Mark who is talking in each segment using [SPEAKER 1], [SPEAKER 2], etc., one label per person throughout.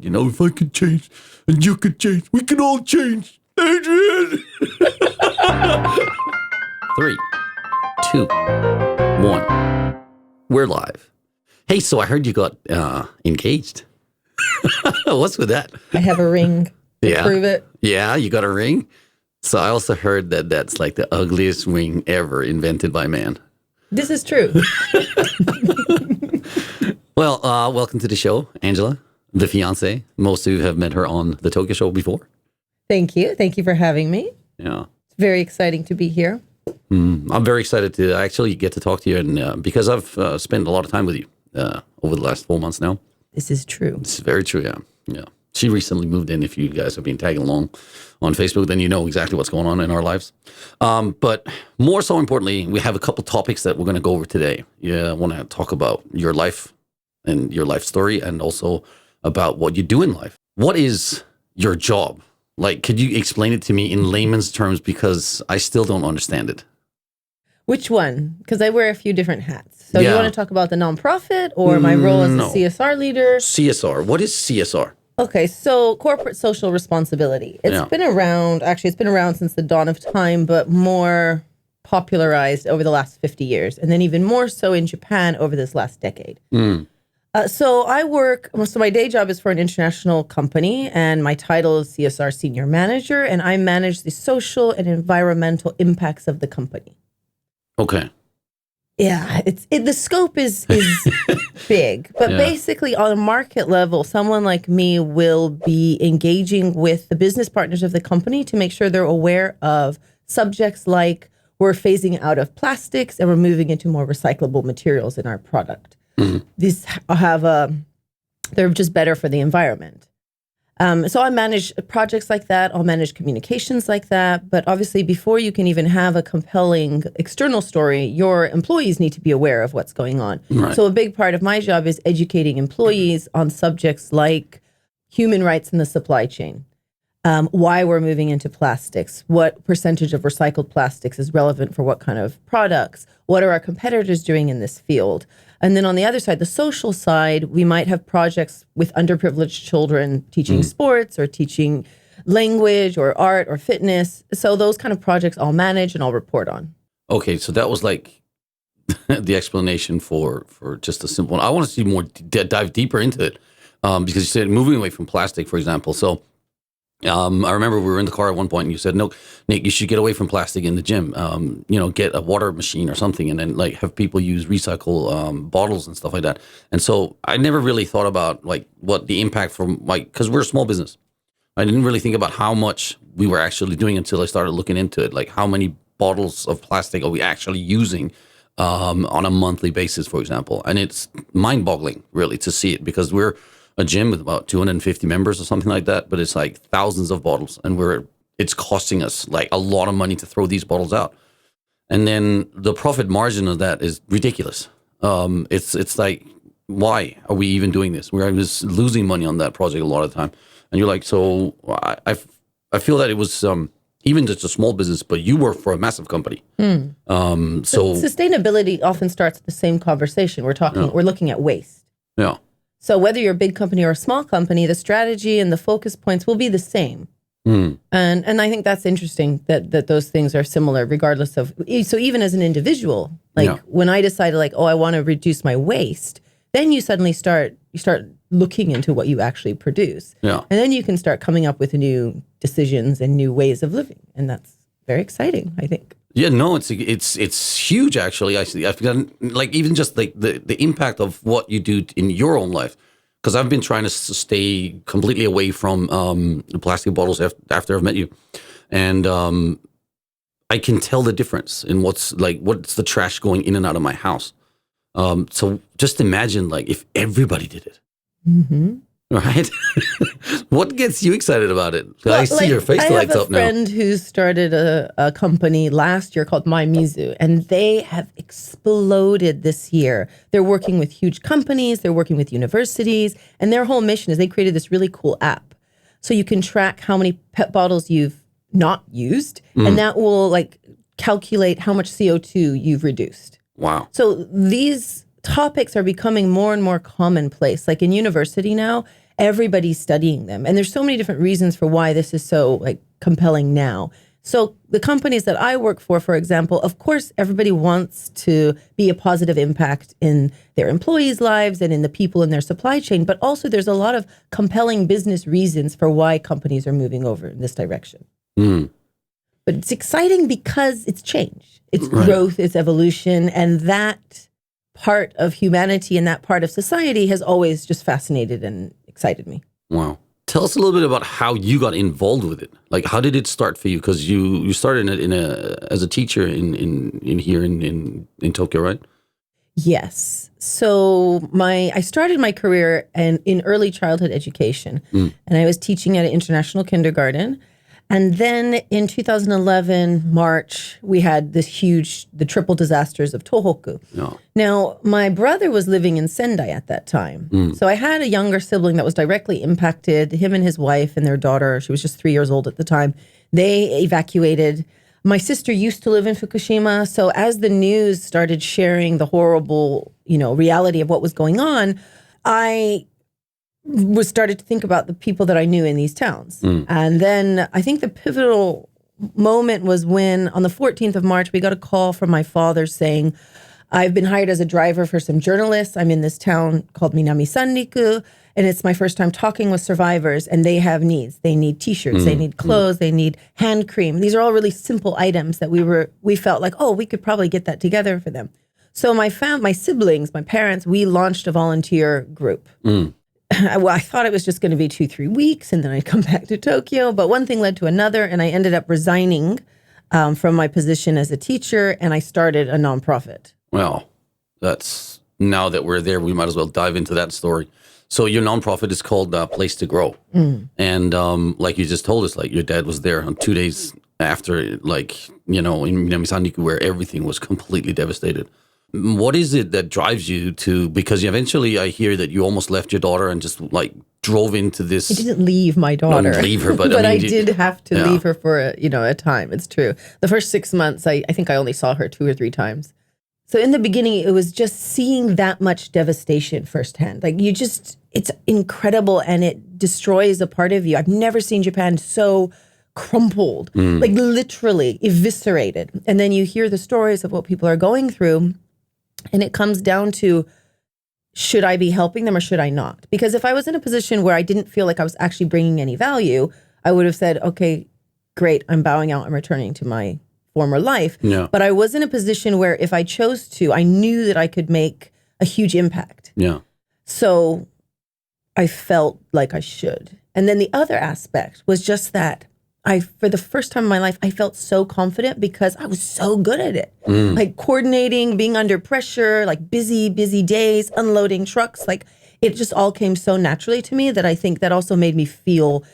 [SPEAKER 1] You know, if I could change and you could change, we can all change. Adrian! 3, 2, 1. We're live. Hey, so I heard you got engaged. What's with that?
[SPEAKER 2] I have a ring to prove it.
[SPEAKER 1] Yeah, you got a ring? So I also heard that that's like the ugliest ring ever invented by man.
[SPEAKER 2] This is true.
[SPEAKER 1] Well, welcome to the show, Angela, the fiance. Most of you have met her on the Tohoku show before.
[SPEAKER 2] Thank you. Thank you for having me.
[SPEAKER 1] Yeah.
[SPEAKER 2] It's very exciting to be here.
[SPEAKER 1] I'm very excited to actually get to talk to you, and because I've spent a lot of time with you over the last 4 months now.
[SPEAKER 2] This is true.
[SPEAKER 1] It's very true, yeah. She recently moved in. If you guys have been tagging along on Facebook, then you know exactly what's going on in our lives. But more so importantly, we have a couple topics that we're going to go over today. Yeah, I want to talk about your life and your life story, and also about what you do in life. What is your job? Like, could you explain it to me in layman's terms, because I still don't understand it?
[SPEAKER 2] Which one? Because I wear a few different hats. So you want to talk about the nonprofit or my role as a CSR leader?
[SPEAKER 1] CSR. What is CSR?
[SPEAKER 2] Okay, so corporate social responsibility. It's been around, actually, it's been around since the dawn of time, but more popularized over the last 50 years. And then even more so in Japan over this last decade. So my day job is for an international company, and my title is CSR Senior Manager, and I manage the social and environmental impacts of the company.
[SPEAKER 1] Okay.
[SPEAKER 2] Yeah, the scope is big, but basically on a market level, someone like me will be engaging with the business partners of the company to make sure they're aware of subjects like we're phasing out of plastics and we're moving into more recyclable materials in our product. These they're just better for the environment. So I manage projects like that. I'll manage communications like that. But obviously, before you can even have a compelling external story, your employees need to be aware of what's going on. Right. So a big part of my job is educating employees on subjects like human rights in the supply chain, why we're moving into plastics, what percentage of recycled plastics is relevant for what kind of products, what are our competitors doing in this field. And then on the other side, the social side, we might have projects with underprivileged children teaching sports or teaching language or art or fitness. So those kind of projects I'll manage and I'll report on. Okay, so that was like the explanation for just a simple one. I want to see more, dive deeper into it because you said moving away from plastic, for example. So I remember we were in the car at one point and you said, no, Nick, you should get away from plastic in the gym, get a water machine or something, and then like have people use recycle bottles and stuff like that. And so I never really thought about like what the impact from because we're a small business. I didn't really think about how much we were actually doing until I started looking into it. Like how many bottles of plastic are we actually using on a monthly basis, for example. And it's mind boggling really to see it, because we're a gym with about 250 members or something like that, but it's like thousands of bottles, and it's costing us like a lot of money to throw these bottles out. And then the profit margin of that is ridiculous. It's like, why are we even doing this? We're just losing money on that project a lot of the time. And you're like, so I feel that it was even just a small business, but you work for a massive company. So sustainability often starts with the same conversation. We're looking at waste.
[SPEAKER 1] Yeah.
[SPEAKER 2] So whether you're a big company or a small company, the strategy and the focus points will be the same. And I think that's interesting that those things are similar regardless of, so even as an individual, when I decided I want to reduce my waste, then you suddenly start looking into what you actually produce. Yeah. And then you can start coming up with new decisions and new ways of living. And that's very exciting, I think.
[SPEAKER 1] Yeah, no, it's huge actually. I've forgotten, like even just like the impact of what you do in your own life, because I've been trying to stay completely away from the plastic bottles after I've met you, and I can tell the difference in what's the trash going in and out of my house. So just imagine if everybody did it. Right? What gets you excited about it? I see your face lights up now.
[SPEAKER 2] I have a friend who started a company last year called MyMizu, and they have exploded this year. They're working with huge companies, they're working with universities, and their whole mission is they created this really cool app. So you can track how many PET bottles you've not used, and that will calculate how much CO2 you've reduced.
[SPEAKER 1] Wow.
[SPEAKER 2] So these topics are becoming more and more commonplace. Like in university now, everybody's studying them. And there's so many different reasons for why this is so like compelling now. So the companies that I work for example, of course, everybody wants to be a positive impact in their employees' lives and in the people in their supply chain. But also there's a lot of compelling business reasons for why companies are moving over in this direction.
[SPEAKER 1] Mm.
[SPEAKER 2] But it's exciting because it's change, it's growth, it's evolution. And that part of humanity and that part of society has always just fascinated and excited me.
[SPEAKER 1] Wow. Tell us a little bit about how you got involved with it. Like, how did it start for you? Because you started as a teacher in Tokyo, right?
[SPEAKER 2] Yes. So I started my career in early childhood education, and I was teaching at an international kindergarten. And then in 2011, March, we had the triple disasters of Tohoku.
[SPEAKER 1] No.
[SPEAKER 2] Now, my brother was living in Sendai at that time. So I had a younger sibling that was directly impacted, him and his wife and their daughter. She was just 3 years old at the time. They evacuated. My sister used to live in Fukushima. So as the news started sharing the horrible, reality of what was going on, I started to think about the people that I knew in these towns. And then I think the pivotal moment was when on the 14th of March, we got a call from my father saying, I've been hired as a driver for some journalists. I'm in this town called Minami Sanriku, and it's my first time talking with survivors, and they have needs. They need T-shirts, they need clothes, they need hand cream. These are all really simple items that we felt like, we could probably get that together for them. So my siblings, my parents, we launched a volunteer group. Well, I thought it was just going to be 2-3 weeks and then I'd come back to Tokyo. But one thing led to another, and I ended up resigning from my position as a teacher, and I started a nonprofit.
[SPEAKER 1] Well, now that we're there, we might as well dive into that story. So your nonprofit is called Place to Grow. And like you just told us, like your dad was there on 2 days after, in Minami Sanriku, where everything was completely devastated. What is it that drives you to, because eventually I hear that you almost left your daughter and just like drove into this.
[SPEAKER 2] I didn't leave my daughter.
[SPEAKER 1] Not leave her, but
[SPEAKER 2] but I did have to leave her for a time. It's true. The first 6 months, I think I only saw her 2 or 3 times. So in the beginning, it was just seeing that much devastation firsthand. Like it's incredible, and it destroys a part of you. I've never seen Japan so crumpled, like literally eviscerated. And then you hear the stories of what people are going through. And it comes down to, should I be helping them or should I not? Because if I was in a position where I didn't feel like I was actually bringing any value, I would have said, okay, great, I'm bowing out, I'm returning to my former life.
[SPEAKER 1] Yeah.
[SPEAKER 2] But I was in a position where if I chose to, I knew that I could make a huge impact.
[SPEAKER 1] Yeah.
[SPEAKER 2] So I felt like I should. And then the other aspect was just that for the first time in my life, I felt so confident because I was so good at it. Like coordinating, being under pressure, like busy days, unloading trucks. Like it just all came so naturally to me that I think that also made me feel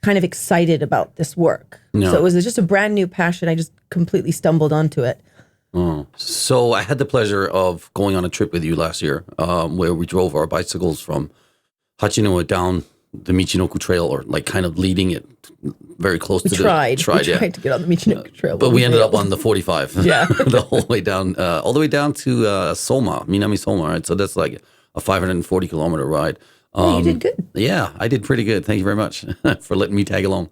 [SPEAKER 2] kind of excited about this work.
[SPEAKER 1] Yeah.
[SPEAKER 2] So it was just a brand new passion. I just completely stumbled onto it.
[SPEAKER 1] So I had the pleasure of going on a trip with you last year where we drove our bicycles from Hachinohe down the Michinoku Trail, or like kind of leading it very close to
[SPEAKER 2] We tried
[SPEAKER 1] to
[SPEAKER 2] get on the Michinoku Trail.
[SPEAKER 1] but we ended up on the 45.
[SPEAKER 2] Yeah.
[SPEAKER 1] The whole way down, all the way down to Soma, Minami Soma, right? So that's like a 540 kilometer ride.
[SPEAKER 2] You did good.
[SPEAKER 1] Yeah, I did pretty good. Thank you very much for letting me tag along.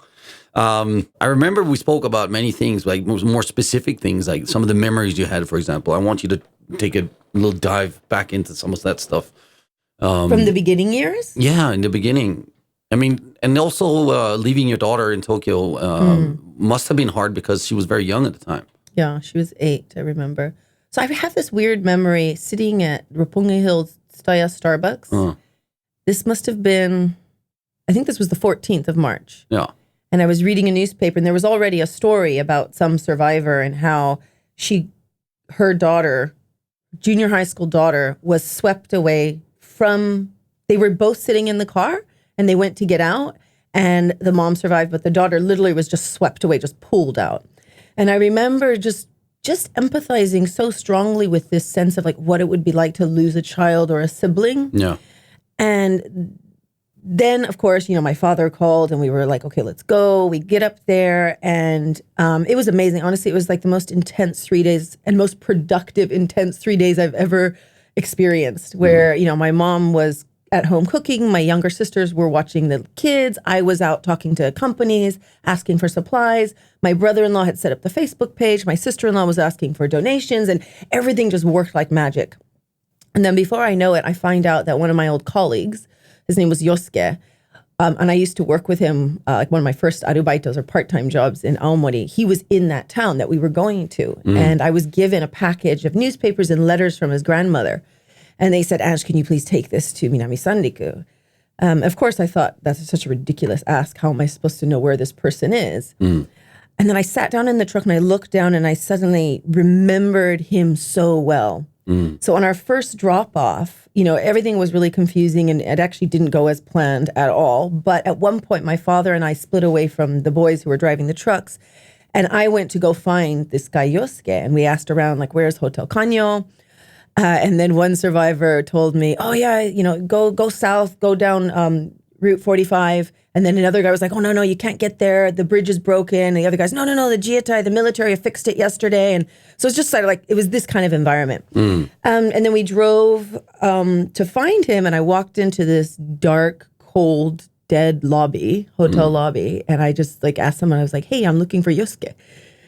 [SPEAKER 1] I remember we spoke about many things, like more specific things, like some of the memories you had, for example. I want you to take a little dive back into some of that stuff.
[SPEAKER 2] From the beginning years?
[SPEAKER 1] Yeah, in the beginning. I mean, and also leaving your daughter in Tokyo must have been hard because she was very young at the time.
[SPEAKER 2] Yeah, she was 8, I remember. So I have this weird memory sitting at Roppongi Hills Tsutaya Starbucks. This must have been, I think this was the 14th of March.
[SPEAKER 1] Yeah.
[SPEAKER 2] And I was reading a newspaper, and there was already a story about some survivor and how her daughter, junior high school daughter, was swept away they were both sitting in the car, and they went to get out, and the mom survived, but the daughter literally was just swept away, just pulled out. And I remember just empathizing so strongly with this sense of like what it would be like to lose a child or a sibling.
[SPEAKER 1] Yeah.
[SPEAKER 2] And then, of course, my father called, and we were like, okay, let's go. We get up there, and it was amazing. Honestly, it was like the most intense 3 days and most productive, intense 3 days I've ever experienced, where, my mom was at home cooking. My younger sisters were watching the kids. I was out talking to companies, asking for supplies. My brother-in-law had set up the Facebook page. My sister-in-law was asking for donations, and everything just worked like magic. And then before I know it, I find out that one of my old colleagues, his name was Yosuke, and I used to work with him, like one of my first arubaitos or part-time jobs in Aomori. He was in that town that we were going to. And I was given a package of newspapers and letters from his grandmother. And they said, Ange, can you please take this to Minami Sanriku? Of course, I thought, that's such a ridiculous ask. How am I supposed to know where this person is? And then I sat down in the truck and I looked down and I suddenly remembered him so well. So on our first drop off, everything was really confusing and it actually didn't go as planned at all. But at one point, my father and I split away from the boys who were driving the trucks. And I went to go find this guy, Yosuke. And we asked around, like, where's Hotel Kanyo? And then one survivor told me, oh, yeah, go south, go down Route 45. And then another guy was like, oh, no, you can't get there. The bridge is broken. And the other guy's, no, the Jiatai, the military fixed it yesterday. And so it's just sort of like, it was this kind of environment. And then we drove to find him. And I walked into this dark, cold, dead hotel lobby. And I just asked someone, I was like, hey, I'm looking for Yosuke.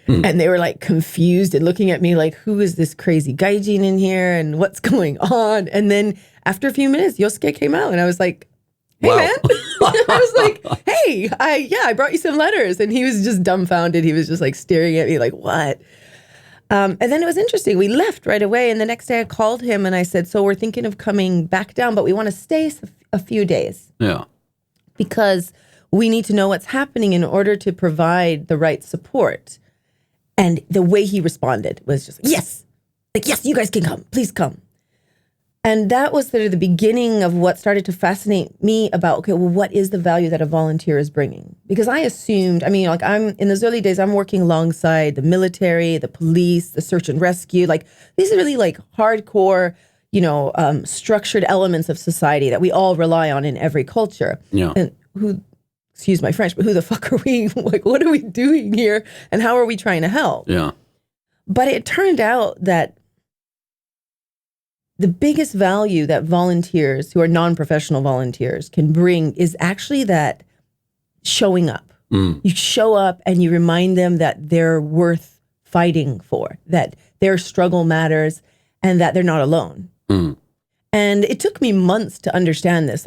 [SPEAKER 2] And they were like confused and looking at me like, who is this crazy gaijin in here and what's going on? And then after a few minutes, Yosuke came out and I was like, hey, wow. Man. I was like, hey, I brought you some letters. And he was just dumbfounded. He was just like staring at me like, what? And then it was interesting. We left right away. And the next day I called him and I said, so we're thinking of coming back down, but we want to stay a few days.
[SPEAKER 1] Yeah.
[SPEAKER 2] Because we need to know what's happening in order to provide the right support. And the way he responded was just, yes, you guys can come. Please come. And that was sort of the beginning of what started to fascinate me about, okay, well, what is the value that a volunteer is bringing? Because I assumed, I'm in those early days, I'm working alongside the military, the police, the search and rescue. Like, these are really like hardcore, structured elements of society that we all rely on in every culture.
[SPEAKER 1] Yeah.
[SPEAKER 2] And excuse my French, but who the fuck are we? Like, what are we doing here? And how are we trying to help?
[SPEAKER 1] Yeah.
[SPEAKER 2] But it turned out that the biggest value that volunteers who are non-professional volunteers can bring is actually that showing up. You show up and you remind them that they're worth fighting for, that their struggle matters and that they're not alone. And it took me months to understand this,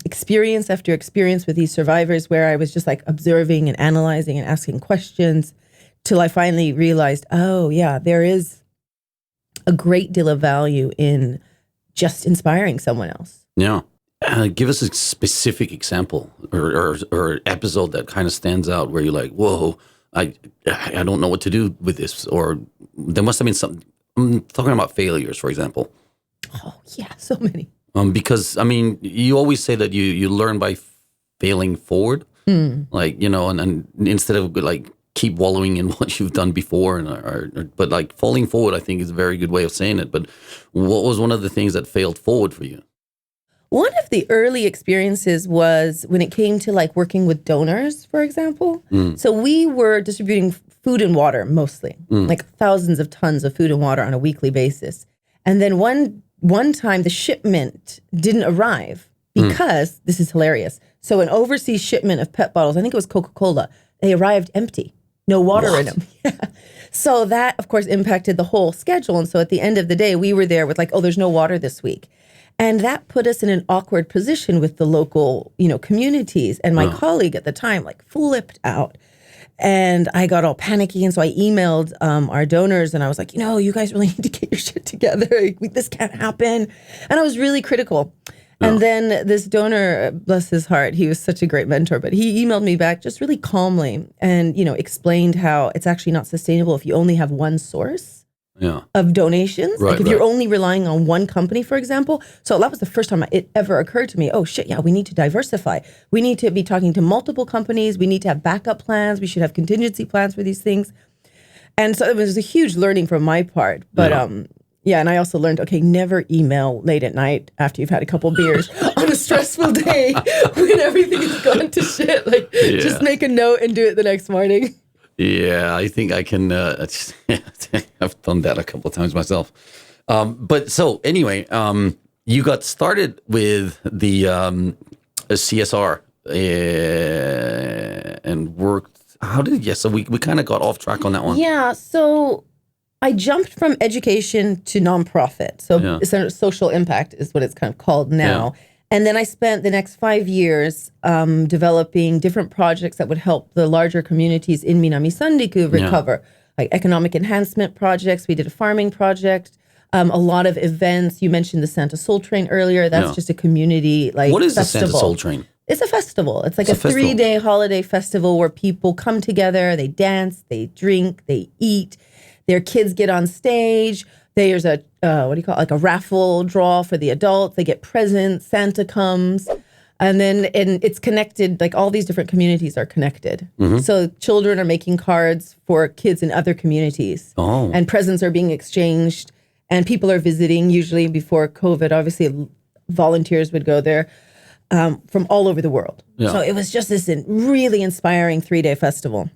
[SPEAKER 2] experience after experience with these survivors where I was just like observing and analyzing and asking questions till I finally realized, oh yeah, there is a great deal of value in just inspiring someone else.
[SPEAKER 1] Yeah. Give us a specific example or episode that kind of stands out where you're like, whoa, I don't know what to do with this. Or there must have been something. I'm talking about failures, for example.
[SPEAKER 2] Oh, yeah, so many.
[SPEAKER 1] Because, you always say that you learn by failing forward. Like, and instead of like keep wallowing in what you've done before, but like falling forward, I think is a very good way of saying it. But what was one of the things that failed forward for you?
[SPEAKER 2] One of the early experiences was when it came to like working with donors, for example. So we were distributing food and water mostly, like thousands of tons of food and water on a weekly basis. And then one time the shipment didn't arrive because, this is hilarious, so an overseas shipment of PET bottles, I think it was Coca-Cola, they arrived empty. No water in them. Yeah. So that, of course, impacted the whole schedule. And so at the end of the day, we were there with like, oh, there's no water this week. And that put us in an awkward position with the local, communities. And my colleague at the time, like, flipped out. And I got all panicky. And so I emailed our donors and I was like, you guys really need to get your shit together. This can't happen. And I was really critical. And then this donor, bless his heart, he was such a great mentor, but he emailed me back just really calmly and, explained how it's actually not sustainable if you only have one source of donations.
[SPEAKER 1] Right,
[SPEAKER 2] like if you're only relying on one company, for example. So that was the first time it ever occurred to me, oh shit, yeah, we need to diversify. We need to be talking to multiple companies. We need to have backup plans. We should have contingency plans for these things. And so it was a huge learning from my part. But and I also learned, okay, never email late at night after you've had a couple beers on a stressful day when everything has gone to shit. Like, just make a note and do it the next morning.
[SPEAKER 1] Yeah, I think I can. I've done that a couple of times myself. But so anyway, you got started with the CSR and worked. How did you? So we kind of got off track on that one.
[SPEAKER 2] Yeah. So I jumped from education to nonprofit. So social impact is what it's kind of called now. Yeah. And then I spent the next 5 years developing different projects that would help the larger communities in Minami Sanriku recover, like economic enhancement projects. We did a farming project, a lot of events. You mentioned the Santa Soul Train earlier. That's just a community
[SPEAKER 1] What is
[SPEAKER 2] festival.
[SPEAKER 1] The Santa Soul Train?
[SPEAKER 2] It's a festival. It's like a 3-day holiday festival where people come together, they dance, they drink, they eat. Their kids get on stage. There's a, like a raffle draw for the adults. They get presents. Santa comes. And it's connected, like all these different communities are connected. Mm-hmm. So children are making cards for kids in other communities. Oh. And presents are being exchanged. And people are visiting, usually before COVID. Obviously, volunteers would go there from all over the world. Yeah. So it was just this really inspiring 3-day festival.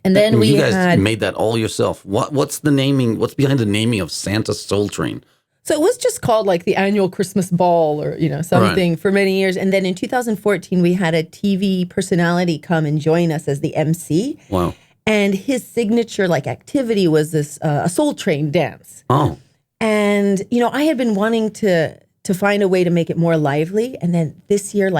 [SPEAKER 2] And then
[SPEAKER 1] you guys made that all yourself. What's the naming? What's behind the naming of Santa Soul Train?
[SPEAKER 2] So it was just called like the annual Christmas ball or, something for many years. And then in 2014, we had a TV personality come and join us as the MC.
[SPEAKER 1] Wow.
[SPEAKER 2] And his signature activity was this a soul train dance.
[SPEAKER 1] Oh.
[SPEAKER 2] And, I had been wanting to find a way to make it more lively. And then this year,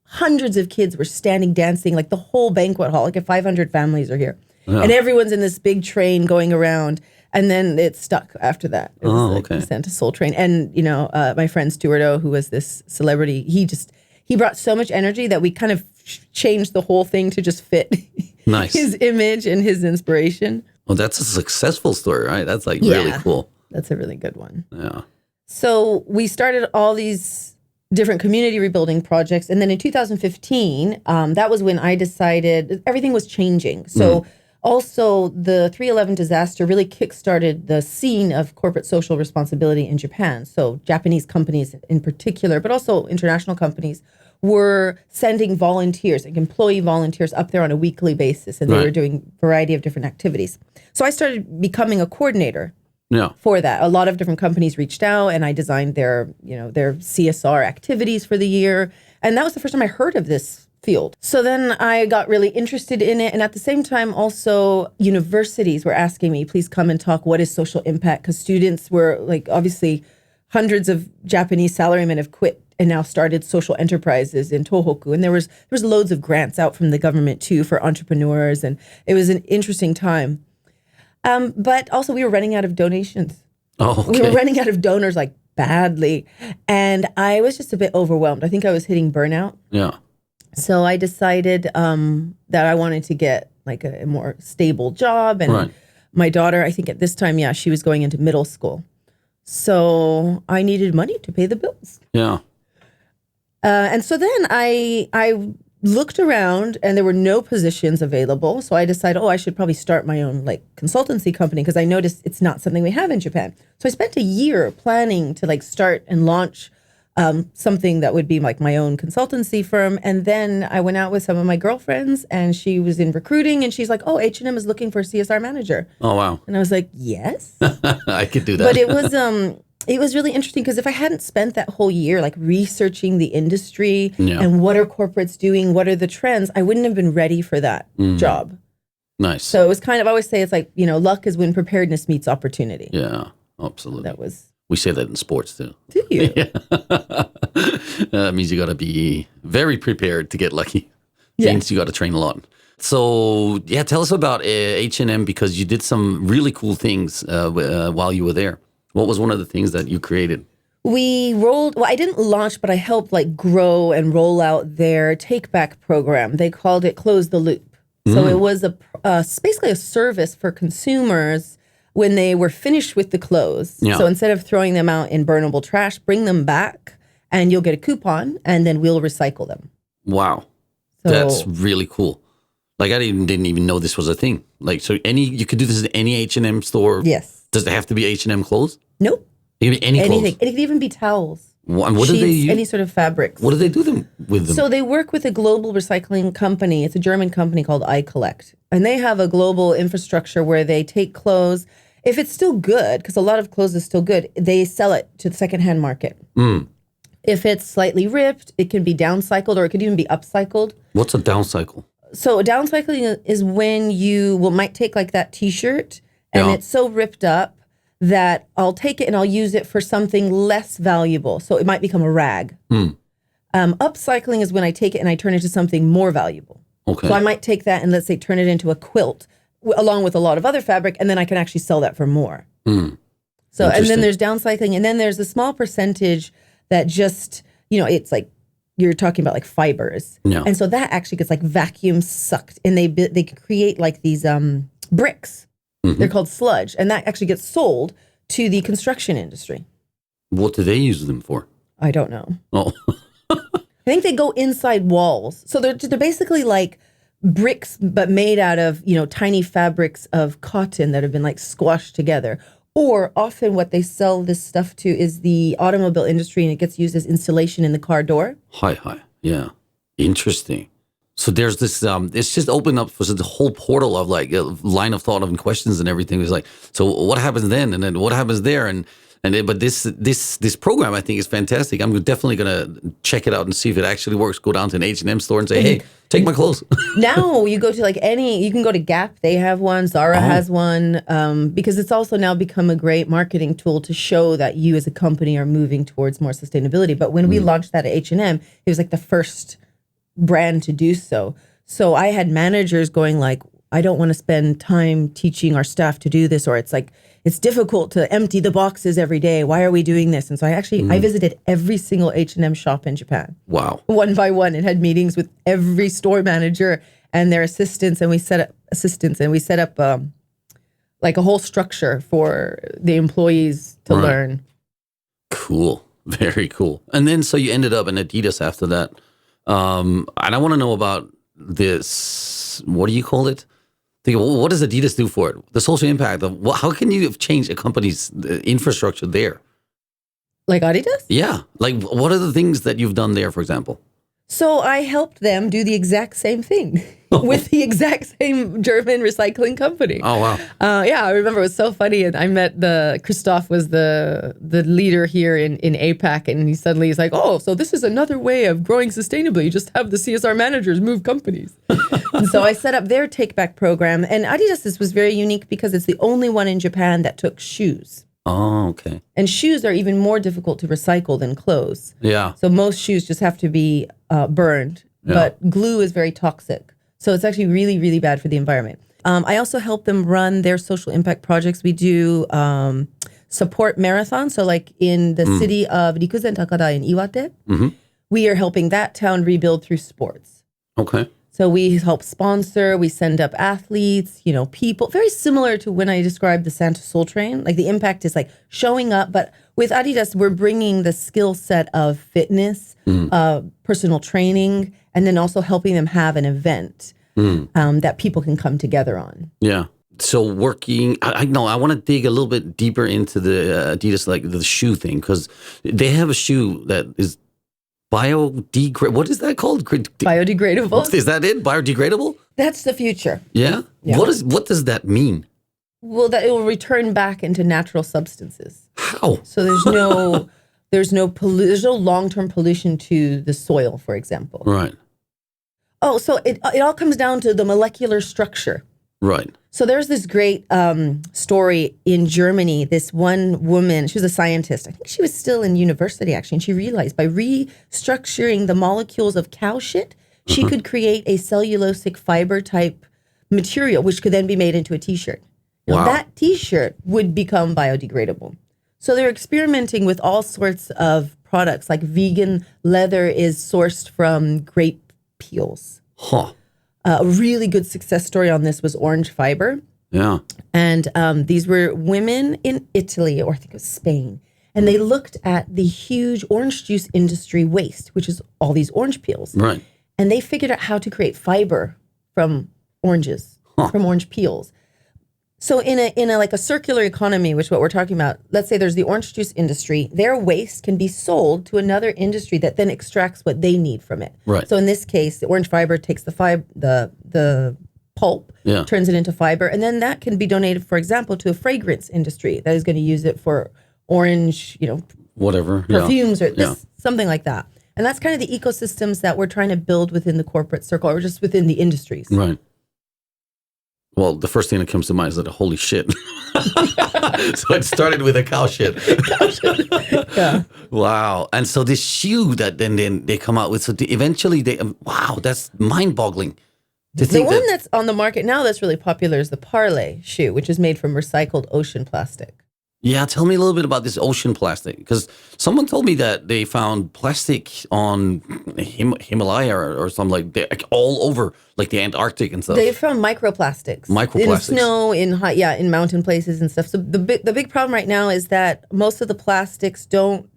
[SPEAKER 2] hundreds of kids were standing, dancing, the whole banquet hall, 500 families are here. Yeah. And everyone's in this big train going around. And then it stuck after that. It was the Santa Soul Train. And, my friend Stuart O, who was this celebrity, he brought so much energy that we kind of changed the whole thing to just fit his image and his inspiration.
[SPEAKER 1] Well, that's a successful story, right? That's really cool.
[SPEAKER 2] That's a really good one.
[SPEAKER 1] Yeah.
[SPEAKER 2] So we started all these different community rebuilding projects. And then in 2015, that was when I decided everything was changing. So also the 3/11 disaster really kickstarted the scene of corporate social responsibility in Japan. So Japanese companies in particular, but also international companies, were sending volunteers, employee volunteers up there on a weekly basis. And they were doing a variety of different activities. So I started becoming a coordinator.
[SPEAKER 1] Yeah.
[SPEAKER 2] For that. A lot of different companies reached out and I designed their CSR activities for the year. And that was the first time I heard of this field. So then I got really interested in it. And at the same time, also universities were asking me, please come and talk. What is social impact? Because students were obviously hundreds of Japanese salarymen have quit and now started social enterprises in Tohoku. And there was loads of grants out from the government too for entrepreneurs. And it was an interesting time. But also we were running out of donations.
[SPEAKER 1] Oh, okay.
[SPEAKER 2] We were running out of donors badly. And I was just a bit overwhelmed. I think I was hitting burnout.
[SPEAKER 1] Yeah.
[SPEAKER 2] So I decided that I wanted to get a more stable job. And my daughter, I think at this time, she was going into middle school. So I needed money to pay the bills.
[SPEAKER 1] Yeah.
[SPEAKER 2] And so then I looked around and there were no positions available. So I decided, I should probably start my own consultancy company because I noticed it's not something we have in Japan. So I spent a year planning to start and launch something that would be my own consultancy firm. And then I went out with some of my girlfriends and she was in recruiting and she's like, H&M is looking for a CSR manager.
[SPEAKER 1] Oh, wow.
[SPEAKER 2] And I was like, yes.
[SPEAKER 1] I could do that.
[SPEAKER 2] But it was really interesting because if I hadn't spent that whole year researching the industry and what are corporates doing, what are the trends, I wouldn't have been ready for that job.
[SPEAKER 1] Nice.
[SPEAKER 2] So it was kind of, I always say it's luck is when preparedness meets opportunity.
[SPEAKER 1] Yeah, absolutely. We say that in sports too.
[SPEAKER 2] Do you?
[SPEAKER 1] Yeah. That means you got to be very prepared to get lucky. Means you got to train a lot. So tell us about H&M because you did some really cool things while you were there. What was one of the things that you created?
[SPEAKER 2] I didn't launch, but I helped grow and roll out their take back program. They called it Close the Loop. So it was basically a service for consumers when they were finished with the clothes. Yeah. So instead of throwing them out in burnable trash, bring them back and you'll get a coupon and then we'll recycle them.
[SPEAKER 1] Wow. That's really cool. I didn't even know this was a thing. So you could do this at any H&M store?
[SPEAKER 2] Yes.
[SPEAKER 1] Does it have to be H&M clothes?
[SPEAKER 2] Nope.
[SPEAKER 1] It could be any
[SPEAKER 2] anything.
[SPEAKER 1] clothes?
[SPEAKER 2] It could even be towels.
[SPEAKER 1] What
[SPEAKER 2] sheets,
[SPEAKER 1] do they use?
[SPEAKER 2] Any sort of fabrics.
[SPEAKER 1] What do they do with them?
[SPEAKER 2] So they work with a global recycling company. It's a German company called iCollect. And they have a global infrastructure where they take clothes If it's still good, because a lot of clothes is still good, they sell it to the secondhand market. If it's slightly ripped, it can be downcycled or it could even be upcycled.
[SPEAKER 1] What's a downcycle?
[SPEAKER 2] So downcycling is when you might take like that T-shirt and it's so ripped up that I'll take it and I'll use it for something less valuable. So it might become a rag. Upcycling is when I take it and I turn it into something more valuable.
[SPEAKER 1] Okay.
[SPEAKER 2] So I might take that and let's say turn it into a quilt along with a lot of other fabric, and then I can actually sell that for more. So, and then there's downcycling, and then there's a small percentage that just, it's like, you're talking about like fibers.
[SPEAKER 1] Yeah.
[SPEAKER 2] And so that actually gets like vacuum sucked, and they create like these bricks. They're called sludge, and that actually gets sold to the construction industry.
[SPEAKER 1] What do they use them for?
[SPEAKER 2] I don't know.
[SPEAKER 1] Oh.
[SPEAKER 2] I think they go inside walls. So they're basically like bricks, but made out of, tiny fabrics of cotton that have been like squashed together. Or often what they sell this stuff to is the automobile industry, and it gets used as insulation in the car door.
[SPEAKER 1] Hi. Yeah. Interesting. So there's this, it's just opened up for the whole portal of like a line of thought and questions and everything. It's like, so what happens then? And then what happens there? But this program I think is fantastic. I'm definitely gonna check it out and see if it actually works. Go down to an H&M store and say, "Hey, take my clothes."
[SPEAKER 2] Now you go to you can go to Gap. They have one. Zara has one, because it's also now become a great marketing tool to show that you as a company are moving towards more sustainability. But when we launched that at H&M, it was like the first brand to do so. So I had managers going like, "I don't want to spend time teaching our staff to do this," or it's like, "It's difficult to empty the boxes every day. Why are we doing this?" And so I visited every single H&M shop in Japan.
[SPEAKER 1] Wow.
[SPEAKER 2] One by one, and had meetings with every store manager and their assistants, and we set up like a whole structure for the employees to learn.
[SPEAKER 1] Cool. Very cool. And then so you ended up in Adidas after that. And I want to know about this, what do you call it? What does Adidas do for it? The social impact of how can you have changed a company's infrastructure there?
[SPEAKER 2] Like Adidas?
[SPEAKER 1] Yeah. Like what are the things that you've done there, for example?
[SPEAKER 2] So I helped them do the exact same thing with the exact same German recycling company.
[SPEAKER 1] Oh, wow.
[SPEAKER 2] Yeah, I remember it was so funny. And I met Christoph was the leader here in APAC. And he's like, "Oh, so this is another way of growing sustainably. You just have the CSR managers move companies." And so I set up their take back program. And Adidas was very unique because it's the only one in Japan that took shoes.
[SPEAKER 1] Oh, okay.
[SPEAKER 2] And shoes are even more difficult to recycle than clothes.
[SPEAKER 1] Yeah.
[SPEAKER 2] So most shoes just have to be burned, but glue is very toxic. So it's actually really, really bad for the environment. I also help them run their social impact projects. We do support marathons. So like in the city of Rikuzen Takada in Iwate, we are helping that town rebuild through sports.
[SPEAKER 1] Okay.
[SPEAKER 2] So we help sponsor, we send up athletes, people, very similar to when I described the Santa Soul Train. Like the impact is like showing up, but with Adidas, we're bringing the skill set of fitness, personal training, and then also helping them have an event that people can come together on.
[SPEAKER 1] Yeah. So working, I know, I want to dig a little bit deeper into the Adidas, like the shoe thing, because they have a shoe that is biodegradable. What is that called?
[SPEAKER 2] Biodegradable.
[SPEAKER 1] Is that it? Biodegradable?
[SPEAKER 2] That's the future.
[SPEAKER 1] Yeah? What does that mean?
[SPEAKER 2] Well, that it will return back into natural substances.
[SPEAKER 1] How?
[SPEAKER 2] So there's no long-term pollution to the soil, for example.
[SPEAKER 1] Right.
[SPEAKER 2] Oh, so it all comes down to the molecular structure.
[SPEAKER 1] Right.
[SPEAKER 2] So there's this great story in Germany. This one woman, she was a scientist. I think she was still in university, actually. And she realized by restructuring the molecules of cow shit, she could create a cellulosic fiber type material, which could then be made into a T-shirt. Now, that T-shirt would become biodegradable. So they're experimenting with all sorts of products, like vegan leather is sourced from grape peels.
[SPEAKER 1] Huh.
[SPEAKER 2] A really good success story on this was orange fiber.
[SPEAKER 1] Yeah.
[SPEAKER 2] And these were women in Italy, or I think it was Spain. And they looked at the huge orange juice industry waste, which is all these orange peels.
[SPEAKER 1] Right.
[SPEAKER 2] And they figured out how to create fiber from oranges, from orange peels. So in a like a circular economy, which is what we're talking about, let's say there's the orange juice industry, their waste can be sold to another industry that then extracts what they need from it.
[SPEAKER 1] Right.
[SPEAKER 2] So in this case, the orange fiber takes the pulp,
[SPEAKER 1] Yeah.
[SPEAKER 2] turns it into fiber, and then that can be donated, for example, to a fragrance industry that is going to use it for orange,
[SPEAKER 1] Whatever.
[SPEAKER 2] perfumes or
[SPEAKER 1] Yeah.
[SPEAKER 2] something like that. And that's kind of the ecosystems that we're trying to build within the corporate circle or just within the industries.
[SPEAKER 1] Right. Well, the first thing that comes to mind is that holy shit. So it started with a cow shit.
[SPEAKER 2] Yeah.
[SPEAKER 1] Wow. And so this shoe that then they come out with, so eventually wow, that's mind-boggling. To
[SPEAKER 2] The
[SPEAKER 1] think
[SPEAKER 2] one
[SPEAKER 1] that,
[SPEAKER 2] that's on the market now that's really popular is the Parlay shoe, which is made from recycled ocean plastic.
[SPEAKER 1] yeah, tell me a little bit about this ocean plastic, because someone told me that they found plastic on Himalaya or something like all over, like the Antarctic and stuff.
[SPEAKER 2] They found microplastics. In snow, in mountain places and stuff. So the big problem right now is that most of the plastics don't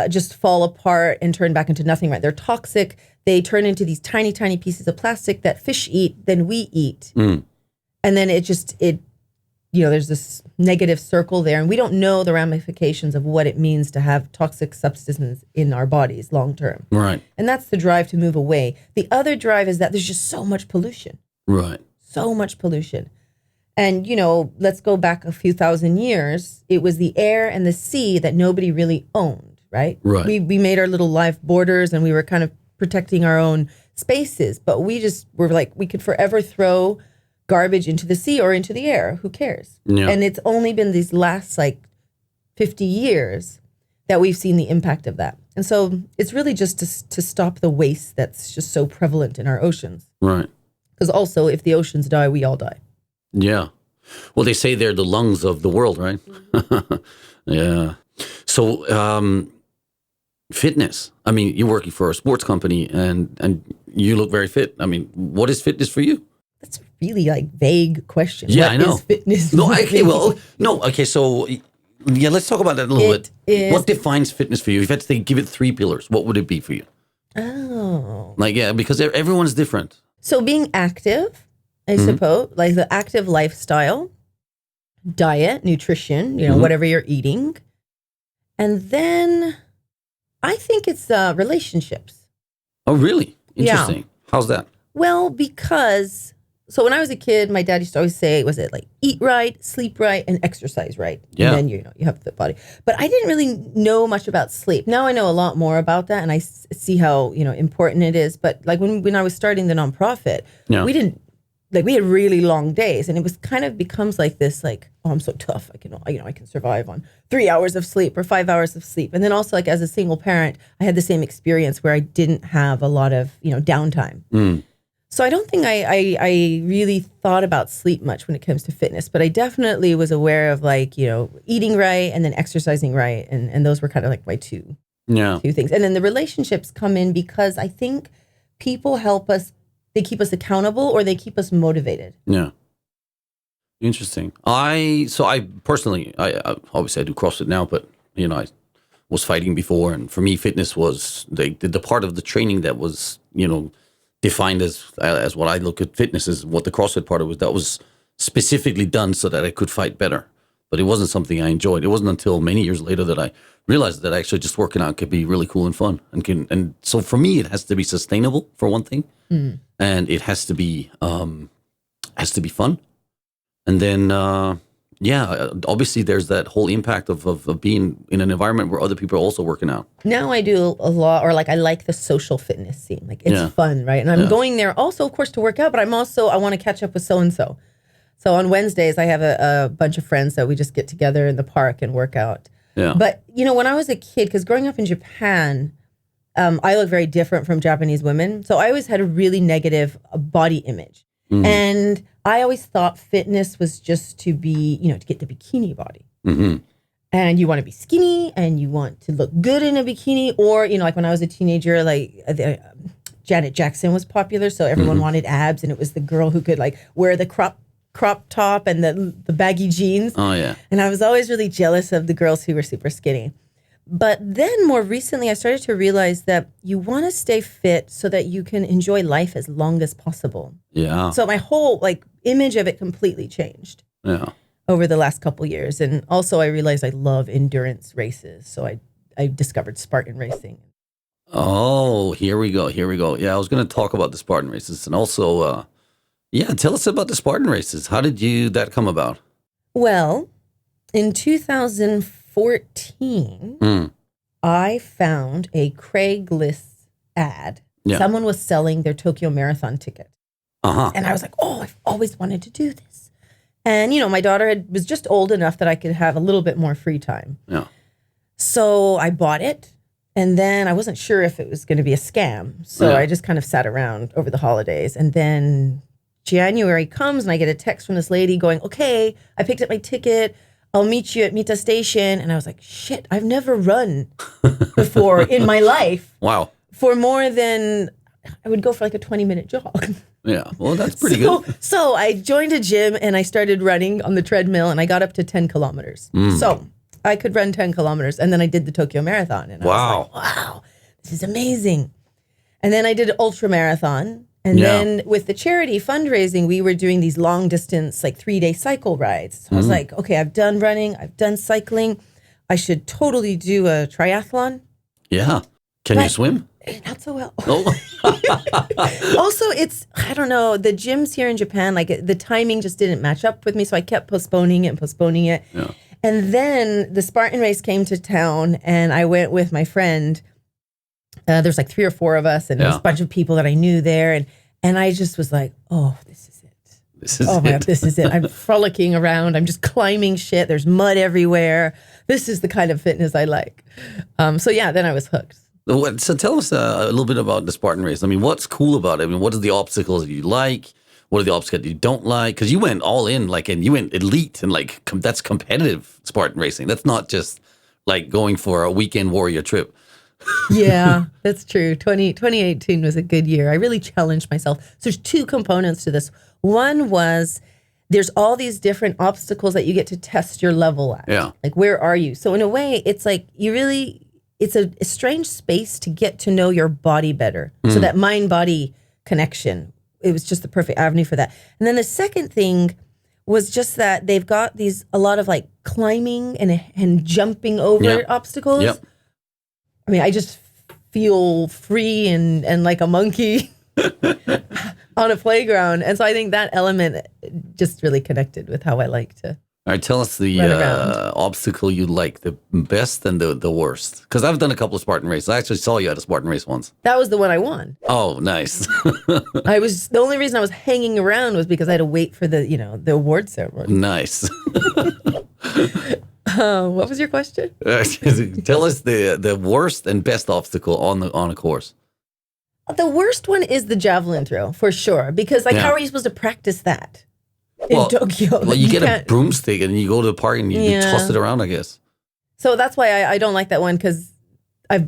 [SPEAKER 2] just fall apart and turn back into nothing, right? They're toxic. They turn into these tiny, tiny pieces of plastic that fish eat, then we eat. And then there's this negative circle there, and we don't know the ramifications of what it means to have toxic substances in our bodies long term.
[SPEAKER 1] Right.
[SPEAKER 2] And that's the drive to move away. The other drive is that there's just so much pollution.
[SPEAKER 1] Right.
[SPEAKER 2] So much pollution. And, let's go back a few thousand years. It was the air and the sea that nobody really owned, right?
[SPEAKER 1] Right.
[SPEAKER 2] We made our little life borders and we were kind of protecting our own spaces, but we just were like, we could forever throw garbage into the sea or into the air. Who cares?
[SPEAKER 1] Yeah.
[SPEAKER 2] And it's only been these last 50 years that we've seen the impact of that. And so it's really just to stop the waste that's just so prevalent in our oceans.
[SPEAKER 1] Right.
[SPEAKER 2] Because also, if the oceans die, we all die.
[SPEAKER 1] Yeah. Well, they say they're the lungs of the world, right? Yeah. So, fitness. I mean, you're working for a sports company and you look very fit. I mean, what is fitness for you?
[SPEAKER 2] That's a really vague question.
[SPEAKER 1] Yeah,
[SPEAKER 2] What
[SPEAKER 1] I know.
[SPEAKER 2] is fitness?
[SPEAKER 1] No, okay. So, yeah, let's talk about that a little bit. What defines fitness for you? If you had to give it 3 pillars, what would it be for you?
[SPEAKER 2] Oh.
[SPEAKER 1] Because everyone's different.
[SPEAKER 2] So being active, I suppose, the active lifestyle, diet, nutrition, whatever you're eating. And then I think it's relationships.
[SPEAKER 1] Oh, really? Interesting.
[SPEAKER 2] Yeah.
[SPEAKER 1] How's that?
[SPEAKER 2] Well, because, so when I was a kid, my dad used to always say, was it eat right, sleep right, and exercise right?
[SPEAKER 1] Yeah.
[SPEAKER 2] And then, you have the body. But I didn't really know much about sleep. Now I know a lot more about that, and I see how, important it is. But when I was starting the nonprofit, we didn't, we had really long days, and it was kind of becomes this, oh, I'm so tough. I can survive on 3 hours of sleep or 5 hours of sleep. And then also, as a single parent, I had the same experience where I didn't have a lot of, downtime. So I don't think I really thought about sleep much when it comes to fitness, but I definitely was aware of eating right and then exercising right. And those were kind of my two things. And then the relationships come in because I think people help us. They keep us accountable or they keep us motivated.
[SPEAKER 1] Yeah. Interesting. I personally, obviously I do CrossFit now, but I was fighting before, and for me, fitness was the part of the training that was defined as what I look at fitness is what the CrossFit part of was. That was specifically done so that I could fight better, but it wasn't something I enjoyed. It wasn't until many years later that I realized that actually just working out could be really cool and fun, and so for me, it has to be sustainable for one thing, and it has to be fun. And then, obviously there's that whole impact of being in an environment where other people are also working out.
[SPEAKER 2] Now I do a lot, or I like the social fitness scene. It's fun, right? And I'm going there also, of course, to work out, but I want to catch up with so-and-so. So on Wednesdays, I have a bunch of friends that we just get together in the park and work out.
[SPEAKER 1] Yeah.
[SPEAKER 2] But, when I was a kid, because growing up in Japan, I look very different from Japanese women. So I always had a really negative body image. And I always thought fitness was just to be, to get the bikini body. And you want to be skinny and you want to look good in a bikini. Or, when I was a teenager, Janet Jackson was popular. So everyone wanted abs, and it was the girl who could wear the crop top and the baggy jeans.
[SPEAKER 1] Oh, yeah.
[SPEAKER 2] And I was always really jealous of the girls who were super skinny. But then more recently, I started to realize that you want to stay fit so that you can enjoy life as long as possible.
[SPEAKER 1] Yeah.
[SPEAKER 2] So my whole image of it completely changed over the last couple years. And also I realized I love endurance races. So I discovered Spartan racing.
[SPEAKER 1] Oh, here we go. Yeah, I was going to talk about the Spartan races, and also Yeah, tell us about the Spartan races. How did that come about?
[SPEAKER 2] Well, in 2014, I found a Craigslist ad.
[SPEAKER 1] Yeah.
[SPEAKER 2] Someone was selling their Tokyo Marathon ticket.
[SPEAKER 1] Uh-huh.
[SPEAKER 2] And I was like, oh, I've always wanted to do this. And, my daughter was just old enough that I could have a little bit more free time.
[SPEAKER 1] Yeah.
[SPEAKER 2] So I bought it. And then I wasn't sure if it was going to be a scam. So I just kind of sat around over the holidays. And then January comes and I get a text from this lady going, okay, I picked up my ticket. I'll meet you at Mita Station. And I was like, shit, I've never run before in my life.
[SPEAKER 1] Wow.
[SPEAKER 2] For more than, I would go for like a 20-minute jog.
[SPEAKER 1] Yeah, well, that's pretty good.
[SPEAKER 2] So I joined a gym and I started running on the treadmill and I got up to 10 kilometers. So I could run 10 kilometers. And then I did the Tokyo Marathon. And I was like, wow, this is amazing. And then I did an ultra marathon. And then with the charity fundraising, we were doing these long distance, like 3-day cycle rides. So I was like, okay, I've done running. I've done cycling. I should totally do a triathlon.
[SPEAKER 1] Yeah. Can you swim?
[SPEAKER 2] Not so well.
[SPEAKER 1] Oh.
[SPEAKER 2] Also, I don't know, the gyms here in Japan, like the timing just didn't match up with me. So I kept postponing it.
[SPEAKER 1] Yeah.
[SPEAKER 2] And then the Spartan race came to town and I went with my friend. There's like 3 or 4 of us and there was a bunch of people that I knew there. And I just was like, oh, this is it. Oh my God, this is it. I'm frolicking around. I'm just climbing shit. There's mud everywhere. This is the kind of fitness I like. So then I was hooked.
[SPEAKER 1] So tell us a little bit about the Spartan race. I mean, what's cool about it? I mean, what are the obstacles that you like? What are the obstacles you don't like? Because you went all in, and you went elite, and that's competitive Spartan racing. That's not just like going for a weekend warrior trip.
[SPEAKER 2] Yeah, that's true. 2018 was a good year. I really challenged myself. So there's 2 components to this. One was there's all these different obstacles that you get to test your level at.
[SPEAKER 1] Yeah.
[SPEAKER 2] Like, where are you? So in a way, it's like it's a strange space to get to know your body better. So that mind-body connection, it was just the perfect avenue for that. And then the second thing was just that they've got a lot of like climbing and jumping over obstacles.
[SPEAKER 1] Yep.
[SPEAKER 2] I mean, I just feel free and like a monkey on a playground. And so I think that element just really connected with how I like to.
[SPEAKER 1] All right, tell us the obstacle you like the best and the worst. Because I've done a couple of Spartan races. I actually saw you at a Spartan race once.
[SPEAKER 2] That was the one I won.
[SPEAKER 1] Oh, nice.
[SPEAKER 2] The only reason I was hanging around was because I had to wait for the award ceremony.
[SPEAKER 1] Nice.
[SPEAKER 2] What was your question?
[SPEAKER 1] Tell us the worst and best obstacle on a course.
[SPEAKER 2] The worst one is the javelin throw, for sure. Because how are you supposed to practice that? In Tokyo.
[SPEAKER 1] Well, you get a broomstick and you go to the park and you toss it around, I guess.
[SPEAKER 2] So that's why I don't like that one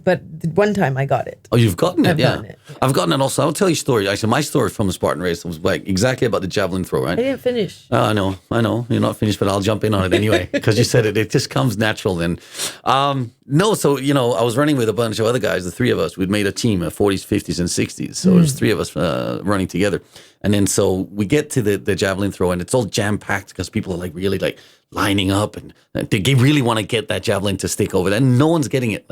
[SPEAKER 2] but one time I got it.
[SPEAKER 1] Oh, you've gotten it?
[SPEAKER 2] I've gotten it.
[SPEAKER 1] I've gotten it also. I'll tell you a story. Actually, my story from the Spartan race was exactly about the javelin throw, right?
[SPEAKER 2] I didn't finish.
[SPEAKER 1] I know. You're not finished, but I'll jump in on it anyway because you said it. It just comes natural then. So, I was running with a bunch of other guys, the 3 of us. We'd made a team of 40s, 50s, and 60s. So there's 3 of us running together. And then so we get to the javelin throw and it's all jam-packed because people are really lining up and they really want to get that javelin to stick over there. And no one's getting it.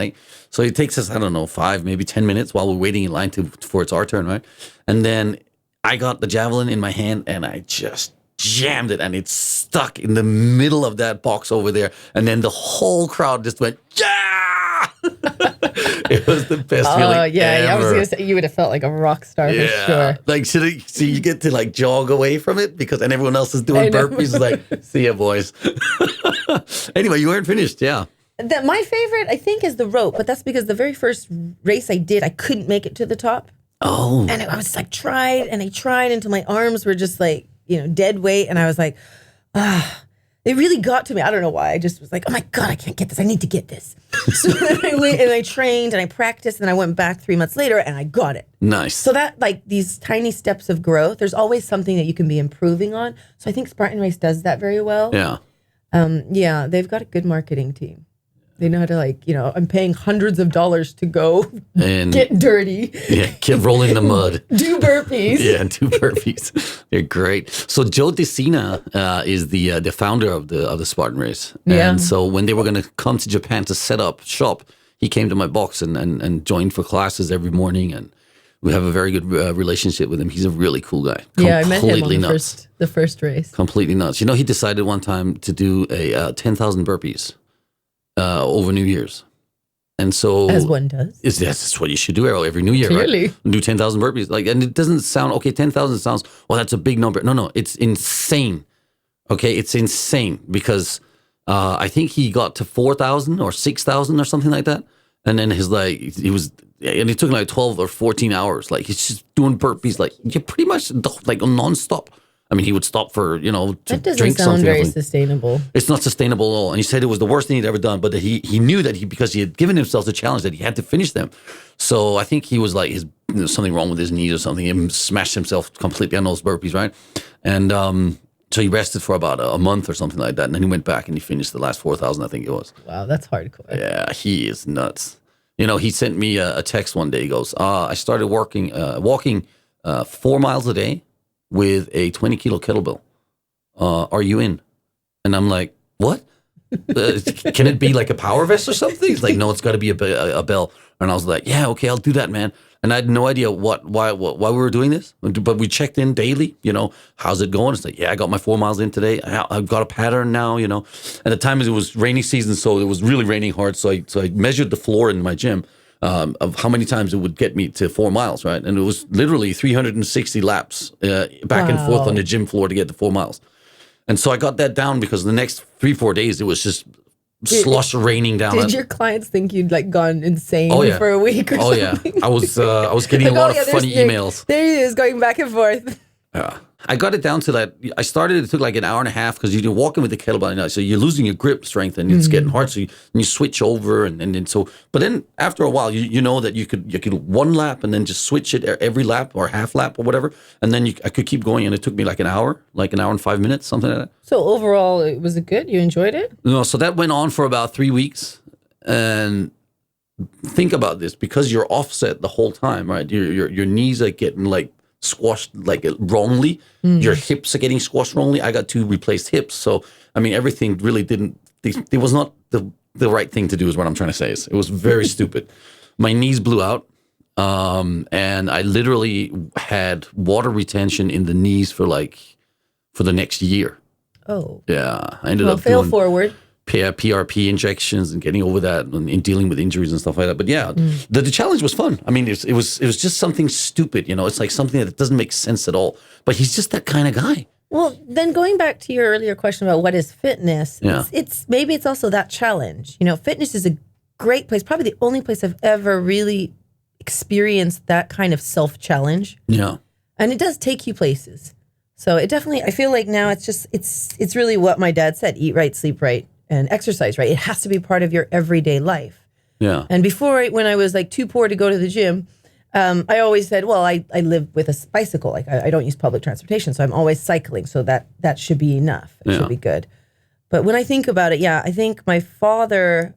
[SPEAKER 1] So it takes us, 5, maybe 10 minutes while we're waiting in line for it's our turn, right? And then I got the javelin in my hand and I just jammed it and it stuck in the middle of that box over there. And then the whole crowd just went, yeah! It was the best feeling ever.
[SPEAKER 2] I was going to say, you would have felt like a rock star for sure.
[SPEAKER 1] So you get to jog away from it and everyone else is doing burpees. See ya, boys. Anyway, you weren't finished, yeah.
[SPEAKER 2] My favorite, I think, is the rope, but that's because the very first race I did, I couldn't make it to the top.
[SPEAKER 1] Oh.
[SPEAKER 2] And I was tried until my arms were just dead weight. And I was like, it really got to me. I don't know why. I just was like, oh my God, I can't get this. I need to get this. So then I went and I trained and I practiced and I went back 3 months later and I got it.
[SPEAKER 1] Nice.
[SPEAKER 2] So that these tiny steps of growth, there's always something that you can be improving on. So I think Spartan Race does that very well.
[SPEAKER 1] Yeah.
[SPEAKER 2] They've got a good marketing team. They know how to I'm paying hundreds of dollars to go and get dirty.
[SPEAKER 1] Yeah, keep rolling the mud.
[SPEAKER 2] Do burpees.
[SPEAKER 1] Yeah, do burpees. They're great. So Joe DeCina is the founder of the Spartan race.
[SPEAKER 2] Yeah.
[SPEAKER 1] And so when they were going to come to Japan to set up shop, he came to my box and joined for classes every morning. And We have a very good relationship with him. He's a really cool guy.
[SPEAKER 2] Yeah, I met him on
[SPEAKER 1] Completely nuts.
[SPEAKER 2] the first race.
[SPEAKER 1] Completely nuts. You know, he decided one time to do a 10,000 burpees over New Year's. And so,
[SPEAKER 2] As one does.
[SPEAKER 1] That's what you should do every New Year,
[SPEAKER 2] Clearly.
[SPEAKER 1] right? Do 10,000 burpees. Like, and it doesn't sound, okay, 10,000 sounds, well, that's a big number. No, it's insane. Okay, it's insane because I think he got to 4,000 or 6,000 or something like that. And then and it took like 12 or 14 hours. Like, he's just doing burpees, like, you're pretty much like nonstop. I mean, he would stop for, to
[SPEAKER 2] That doesn't
[SPEAKER 1] drink
[SPEAKER 2] sound
[SPEAKER 1] something.
[SPEAKER 2] very sustainable.
[SPEAKER 1] It's not sustainable at all. And he said it was the worst thing he'd ever done, but he knew that because he had given himself the challenge that he had to finish them. So I think he was like, there's something wrong with his knees or something. He smashed himself completely on those burpees, right? And so he rested for about a month or something like that. And then he went back and he finished the last 4,000, I think it was.
[SPEAKER 2] Wow, that's hardcore.
[SPEAKER 1] Yeah, he is nuts. He sent me a text one day. He goes, I started walking 4 miles a day with a 20-kilo kettlebell. Are you in? And I'm like, what? Can it be like a power vest or something? He's like, no, it's got to be a bell. And I was like, yeah, okay, I'll do that, man. And I had no idea why we were doing this, but we checked in daily. How's it going? It's like, yeah, I got my 4 miles in today. I've got a pattern now. At the time it was rainy season, so it was really raining hard. So I measured the floor in my gym of how many times it would get me to 4 miles, right? And it was literally 360 laps back and forth on the gym floor to get to 4 miles. And so I got that down because the next 3-4 days it was just slush raining down.
[SPEAKER 2] Did your clients think you'd like gone insane for a week or something?
[SPEAKER 1] Yeah. I was getting a lot of funny emails.
[SPEAKER 2] There he is going back and forth.
[SPEAKER 1] Yeah. I got it down to that. It took like an hour and a half because you're walking with the kettlebell, so you're losing your grip strength and it's getting hard. So you switch over and then but then after a while, you know that you could one lap and then just switch it every lap or half lap or whatever. And then I could keep going and it took me like an hour and 5 minutes, something like that.
[SPEAKER 2] So overall, was it good? You enjoyed it?
[SPEAKER 1] No. So that went on for about 3 weeks. And think about this, because you're offset the whole time, right? Your knees are getting like squashed like wrongly. Your hips are getting squashed wrongly. I got 2 replaced hips. So, I mean, everything really it was not the right thing to do is what I'm trying to say. It was very stupid. My knees blew out. And I literally had water retention in the knees for the next year.
[SPEAKER 2] Oh.
[SPEAKER 1] Yeah. I ended up
[SPEAKER 2] fail forward.
[SPEAKER 1] PRP injections and getting over that and dealing with injuries and stuff like that. But yeah, the challenge was fun. I mean, it was just something stupid, It's like something that doesn't make sense at all. But he's just that kind of guy.
[SPEAKER 2] Well, then going back to your earlier question about what is fitness, it's also that challenge. Fitness is a great place, probably the only place I've ever really experienced that kind of self-challenge.
[SPEAKER 1] Yeah.
[SPEAKER 2] And it does take you places. So it definitely, I feel like now it's really what my dad said: eat right, sleep right, and exercise right. It has to be part of your everyday life.
[SPEAKER 1] Yeah.
[SPEAKER 2] And before, when I was like too poor to go to the gym, I always said, well, I live with a bicycle. Like I don't use public transportation, so I'm always cycling. So that should be enough. It should be good. But when I think about it, I think my father,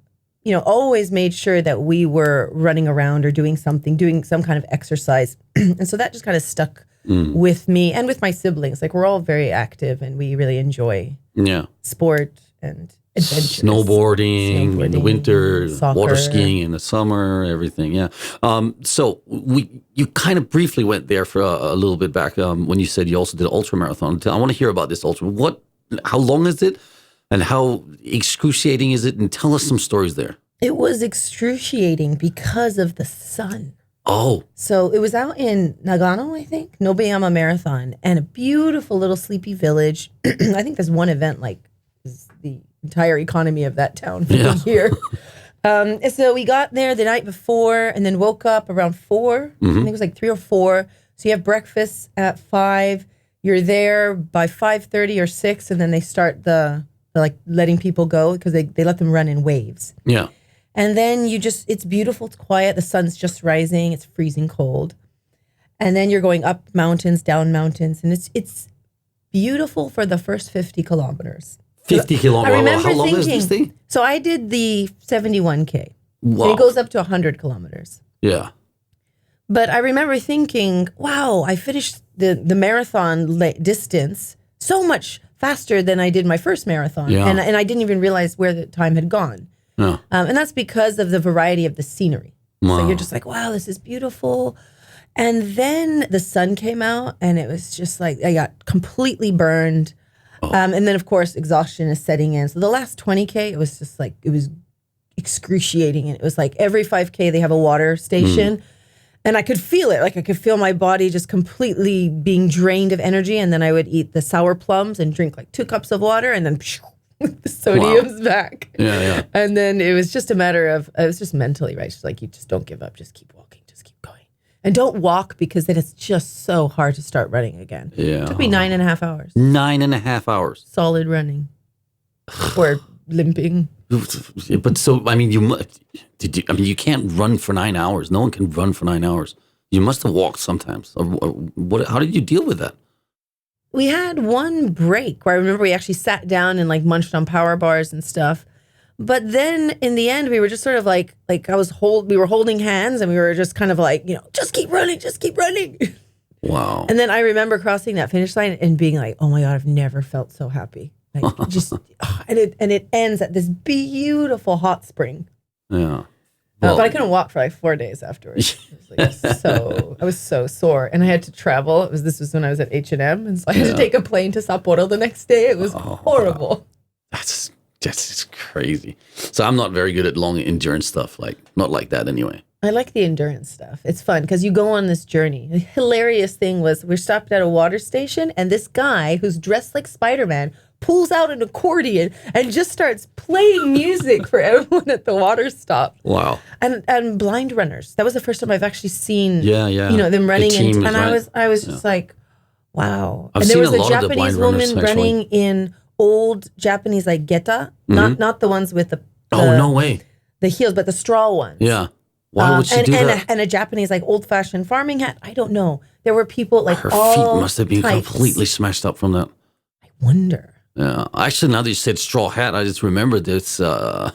[SPEAKER 2] always made sure that we were running around or doing some kind of exercise. And so that just kind of stuck with me and with my siblings. Like, we're all very active and we really enjoy sport and adventure.
[SPEAKER 1] Snowboarding in the winter,
[SPEAKER 2] soccer.
[SPEAKER 1] Water skiing in the summer, everything. Yeah. So you kind of briefly went there for a little bit back when you said you also did an ultra marathon. I want to hear about this ultra. How long is it, and how excruciating is it? And tell us some stories there.
[SPEAKER 2] It was excruciating because of the sun.
[SPEAKER 1] Oh.
[SPEAKER 2] So it was out in Nagano, I think, Nobayama Marathon, and a beautiful little sleepy village. I think there's one event is the entire economy of that town for the year. So we got there the night before and then woke up around 4. I think it was like 3 or 4. So you have breakfast at 5. You're there by 5:30 or 6, and then they start the letting people go because they let them run in waves.
[SPEAKER 1] Yeah.
[SPEAKER 2] And then it's beautiful, it's quiet, the sun's just rising, it's freezing cold. And then you're going up mountains, down mountains, and it's beautiful for the first 50 kilometers.
[SPEAKER 1] 50 kilometers?
[SPEAKER 2] I remember
[SPEAKER 1] how long
[SPEAKER 2] thinking,
[SPEAKER 1] is this thing?
[SPEAKER 2] So I did the 71K.
[SPEAKER 1] Wow.
[SPEAKER 2] And it goes up to 100 kilometers.
[SPEAKER 1] Yeah.
[SPEAKER 2] But I remember thinking, wow, I finished the marathon distance so much faster than I did my first marathon.
[SPEAKER 1] Yeah.
[SPEAKER 2] And I didn't even realize where the time had gone.
[SPEAKER 1] No.
[SPEAKER 2] And that's because of the variety of the scenery.
[SPEAKER 1] Wow.
[SPEAKER 2] So you're just like, wow, this is beautiful. And then the sun came out and it was just like, I got completely burned. And then, of course, exhaustion is setting in. So the last 20K, it was just like, it was excruciating. And it was like every 5K, they have a water station. And I could feel it. Like I could feel my body just completely being drained of energy. And then I would eat the sour plums and drink like 2 cups of water. And then the sodium's back.
[SPEAKER 1] Yeah.
[SPEAKER 2] And then it was just a matter of, I was just mentally, right? Just like, you just don't give up. Just keep walking. Just keep going. And don't walk because then it's just so hard to start running again.
[SPEAKER 1] Yeah.
[SPEAKER 2] It took me 9.5 hours.
[SPEAKER 1] 9.5 hours.
[SPEAKER 2] Solid running. Or limping.
[SPEAKER 1] But so, I mean, you can't run for 9 hours. No one can run for 9 hours. You must have walked sometimes. How did you deal with that?
[SPEAKER 2] We had one break where I remember we actually sat down and like munched on power bars and stuff. But then in the end, we were just sort of like we were holding hands and we were just kind of like, just keep running, just keep running.
[SPEAKER 1] Wow.
[SPEAKER 2] And then I remember crossing that finish line and being like, oh my God, I've never felt so happy. Like just, and it ends at this beautiful hot spring.
[SPEAKER 1] Yeah.
[SPEAKER 2] But I couldn't walk for like 4 days afterwards. I was so sore, and I had to travel. This was when I was at H&M, and so I had to take a plane to Sapporo the next day. It was horrible. Wow.
[SPEAKER 1] That's just crazy. So I'm not very good at long endurance stuff, like not like that anyway.
[SPEAKER 2] I like the endurance stuff. It's fun because you go on this journey. The hilarious thing was we stopped at a water station, and this guy who's dressed like Spider-Man pulls out an accordion and just starts playing music for everyone at the water stop.
[SPEAKER 1] Wow.
[SPEAKER 2] And blind runners. That was the first time I've actually seen them running
[SPEAKER 1] teams,
[SPEAKER 2] and
[SPEAKER 1] right?
[SPEAKER 2] I was just like, wow.
[SPEAKER 1] I've
[SPEAKER 2] and there
[SPEAKER 1] seen
[SPEAKER 2] was
[SPEAKER 1] a
[SPEAKER 2] a
[SPEAKER 1] lot of the
[SPEAKER 2] Japanese
[SPEAKER 1] blind runners,
[SPEAKER 2] woman running in old Japanese like geta, not the ones with the
[SPEAKER 1] no way.
[SPEAKER 2] The heels, but the straw ones.
[SPEAKER 1] Yeah. Why would she do that?
[SPEAKER 2] And a Japanese like old-fashioned farming hat. I don't know. There were people like
[SPEAKER 1] her
[SPEAKER 2] all
[SPEAKER 1] feet must have been
[SPEAKER 2] types.
[SPEAKER 1] completely smashed up from that.
[SPEAKER 2] I wonder.
[SPEAKER 1] Yeah, actually, now that you said straw hat, I just remembered this. The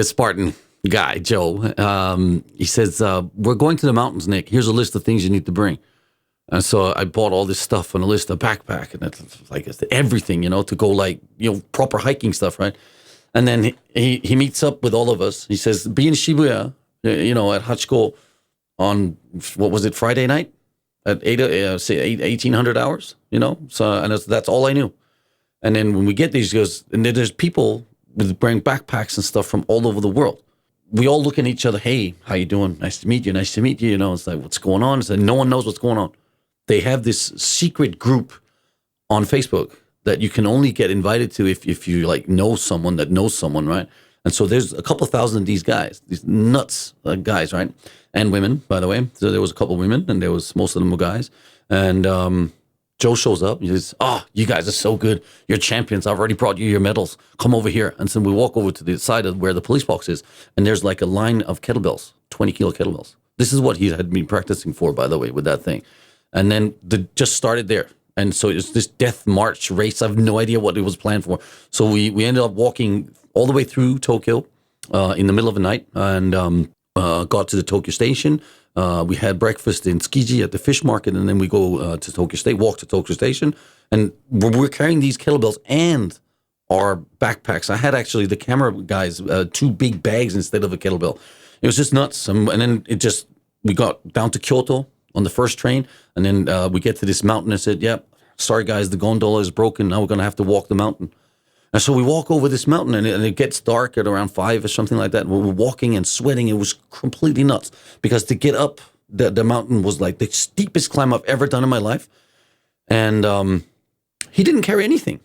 [SPEAKER 1] Spartan guy, Joe. He says, "We're going to the mountains, Nick. Here's a list of things you need to bring." And so I bought all this stuff on a list, a backpack, and it's like everything, to go like proper hiking stuff, right? And then he meets up with all of us. He says, "Be in Shibuya, at Hachiko on what was it, Friday night?" At 1800 hours, So, and that's all I knew. And then when we get these, he goes, and then there's people wearing backpacks and stuff from all over the world. We all look at each other. Hey, how you doing? Nice to meet you. Nice to meet you. It's like, what's going on? It's like, no one knows what's going on. They have this secret group on Facebook that you can only get invited to if you like know someone that knows someone, right? And so there's a couple thousand of these guys, these nuts guys, right? And women, by the way. So there was a couple of women, and most of them were guys. And Joe shows up. He says, "Oh, you guys are so good. You're champions. I've already brought you your medals. Come over here." And so we walk over to the side of where the police box is, and there's like a line of kettlebells, 20-kilo kettlebells. This is what he had been practicing for, by the way, with that thing. And then just started there. And so it's this death march race. I have no idea what it was planned for. So we ended up walking all the way through Tokyo in the middle of the night, and got to the Tokyo station. We had breakfast in Tsukiji at the fish market, and then we go to Tokyo State, walk to Tokyo Station, and we're carrying these kettlebells and our backpacks. I had actually the camera guys 2 big bags instead of a kettlebell. It was just nuts. And then we got down to Kyoto on the first train, and then we get to this mountain and said, "Yep, sorry guys, the gondola is broken. Now we're going to have to walk the mountain." And so we walk over this mountain, and it gets dark at around 5 or something like that. We're walking and sweating. It was completely nuts because to get up the mountain was like the steepest climb I've ever done in my life. And he didn't carry anything.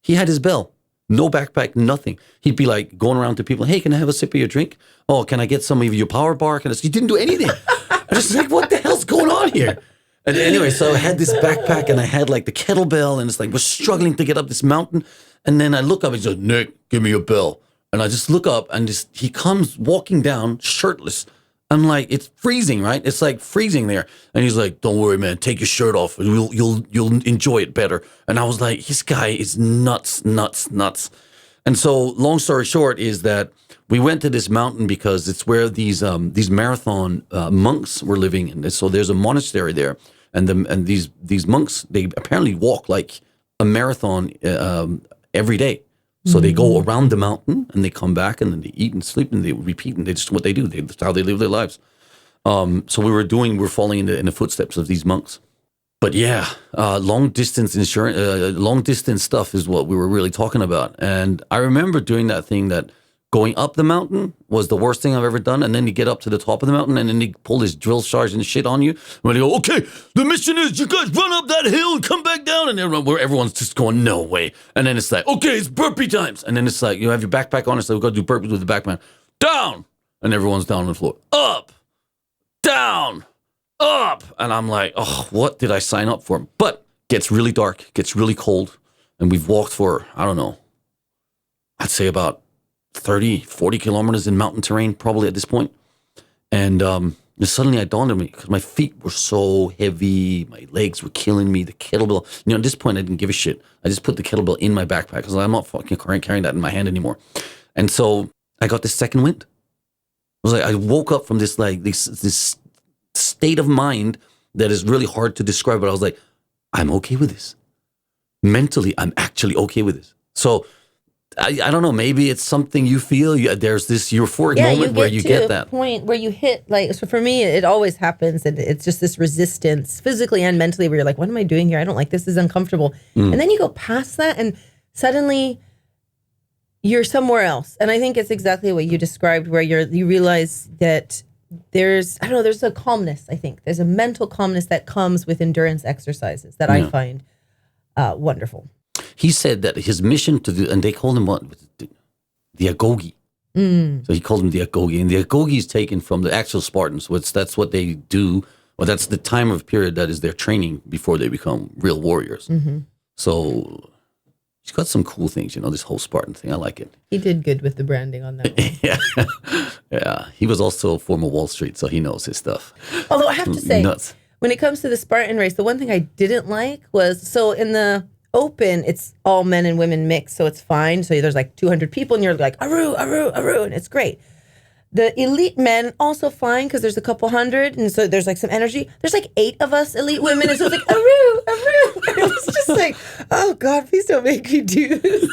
[SPEAKER 1] He had his bell, no backpack, nothing. He'd be like going around to people, "Hey, can I have a sip of your drink? Oh, can I get some of your power bar?" He didn't do anything. I was just like, what the hell's going on here? And anyway, so I had this backpack, and I had like the kettlebell, and it's like we're struggling to get up this mountain. And then I look up, and he says, "Nick, give me your bell." And I just look up, and he comes walking down shirtless. I'm like, it's freezing, right? It's like freezing there. And he's like, "Don't worry, man. Take your shirt off. You'll enjoy it better." And I was like, this guy is nuts. And so, long story short, is that we went to this mountain because it's where these marathon monks were living. And so there's a monastery there, and these monks, they apparently walk like a marathon every day. So they go around the mountain and they come back and then they eat and sleep and they repeat and they just what they do. That's how they live their lives. So we're following in the footsteps of these monks. But yeah, long distance insurance, long distance stuff is what we were really talking about. And I remember doing that thing that going up the mountain was the worst thing I've ever done. And then you get up to the top of the mountain and then they pull this drill sergeant shit on you. And they go, okay, the mission is you guys run up that hill and come back down. And everyone's just going, no way. And then it's like, okay, it's burpee times. And then it's like, you have your backpack on. It's like, we've got to do burpees with the backpack. Down. And everyone's down on the floor. Up. Down. Up. And I'm like, oh, what did I sign up for? But gets really dark, gets really cold. And we've walked for, I don't know, I'd say about 30, 40 kilometers in mountain terrain, probably at this point. And suddenly it dawned on me because my feet were so heavy, my legs were killing me, the kettlebell. At this point, I didn't give a shit. I just put the kettlebell in my backpack because I'm not fucking carrying that in my hand anymore. And so I got this second wind. I was like, I woke up from this this state of mind that is really hard to describe, but I was like, I'm okay with this. Mentally, I'm actually okay with this. So I don't know. Maybe it's something you feel. There's this euphoric moment where you get that
[SPEAKER 2] point where you hit so for me, it always happens, and it's just this resistance, physically and mentally, where you're like, "What am I doing here? I don't like this. This is uncomfortable." And then you go past that, and suddenly you're somewhere else. And I think it's exactly what you described, where you realize that there's a calmness. I think there's a mental calmness that comes with endurance exercises that I find wonderful.
[SPEAKER 1] He said that his mission to do, and they called him what? The Agogi. So he called him the Agogi. And the Agogi is taken from the actual Spartans, which that's what they do. Well, that's the time of period that is their training before they become real warriors. So he's got some cool things, this whole Spartan thing. I like it.
[SPEAKER 2] He did good with the branding on that one.
[SPEAKER 1] Yeah. He was also a former Wall Street, so he knows his stuff.
[SPEAKER 2] Although I have to say,
[SPEAKER 1] nuts.
[SPEAKER 2] When it comes to the Spartan race, the one thing I didn't like was, so in the open, it's all men and women mixed, so it's fine. So there's like 200 people, and you're like, aru, aru, aru, and it's great. The elite men, also fine, because there's a couple hundred, and so there's like some energy. There's like 8 of us elite women, and so it's like, aru, aru. And it was just like, oh God, please don't make me do this.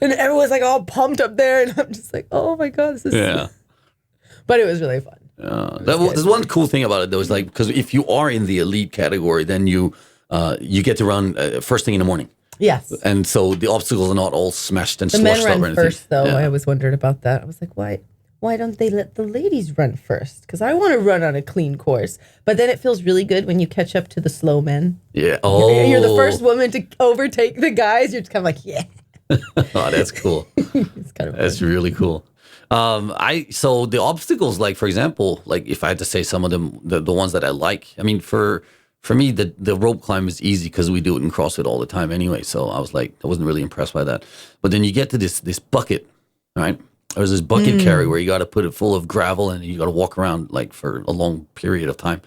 [SPEAKER 2] And everyone's like all pumped up there, and I'm just like, oh my God, this is...
[SPEAKER 1] Yeah.
[SPEAKER 2] But it was really fun.
[SPEAKER 1] There's one cool thing about it, though, is like, because if you are in the elite category, then you get to run first thing in the morning.
[SPEAKER 2] Yes.
[SPEAKER 1] And so the obstacles are not all smashed and sloshed up or anything.
[SPEAKER 2] The men run first, though. Yeah. I always wondered about that. I was like, why don't they let the ladies run first? Because I want to run on a clean course. But then it feels really good when you catch up to the slow men.
[SPEAKER 1] Yeah.
[SPEAKER 2] Oh. You're the first woman to overtake the guys. You're just kind of like, yeah.
[SPEAKER 1] Oh, that's cool.
[SPEAKER 2] It's kind of fun.
[SPEAKER 1] That's really cool. So the obstacles, like, for example, like if I had to say some of them, the ones that I like, I mean, for me, the rope climb is easy because we do it in CrossFit all the time anyway. So I was like, I wasn't really impressed by that. But then you get to this bucket, right? There's this bucket carry where you got to put it full of gravel and you got to walk around like for a long period of time.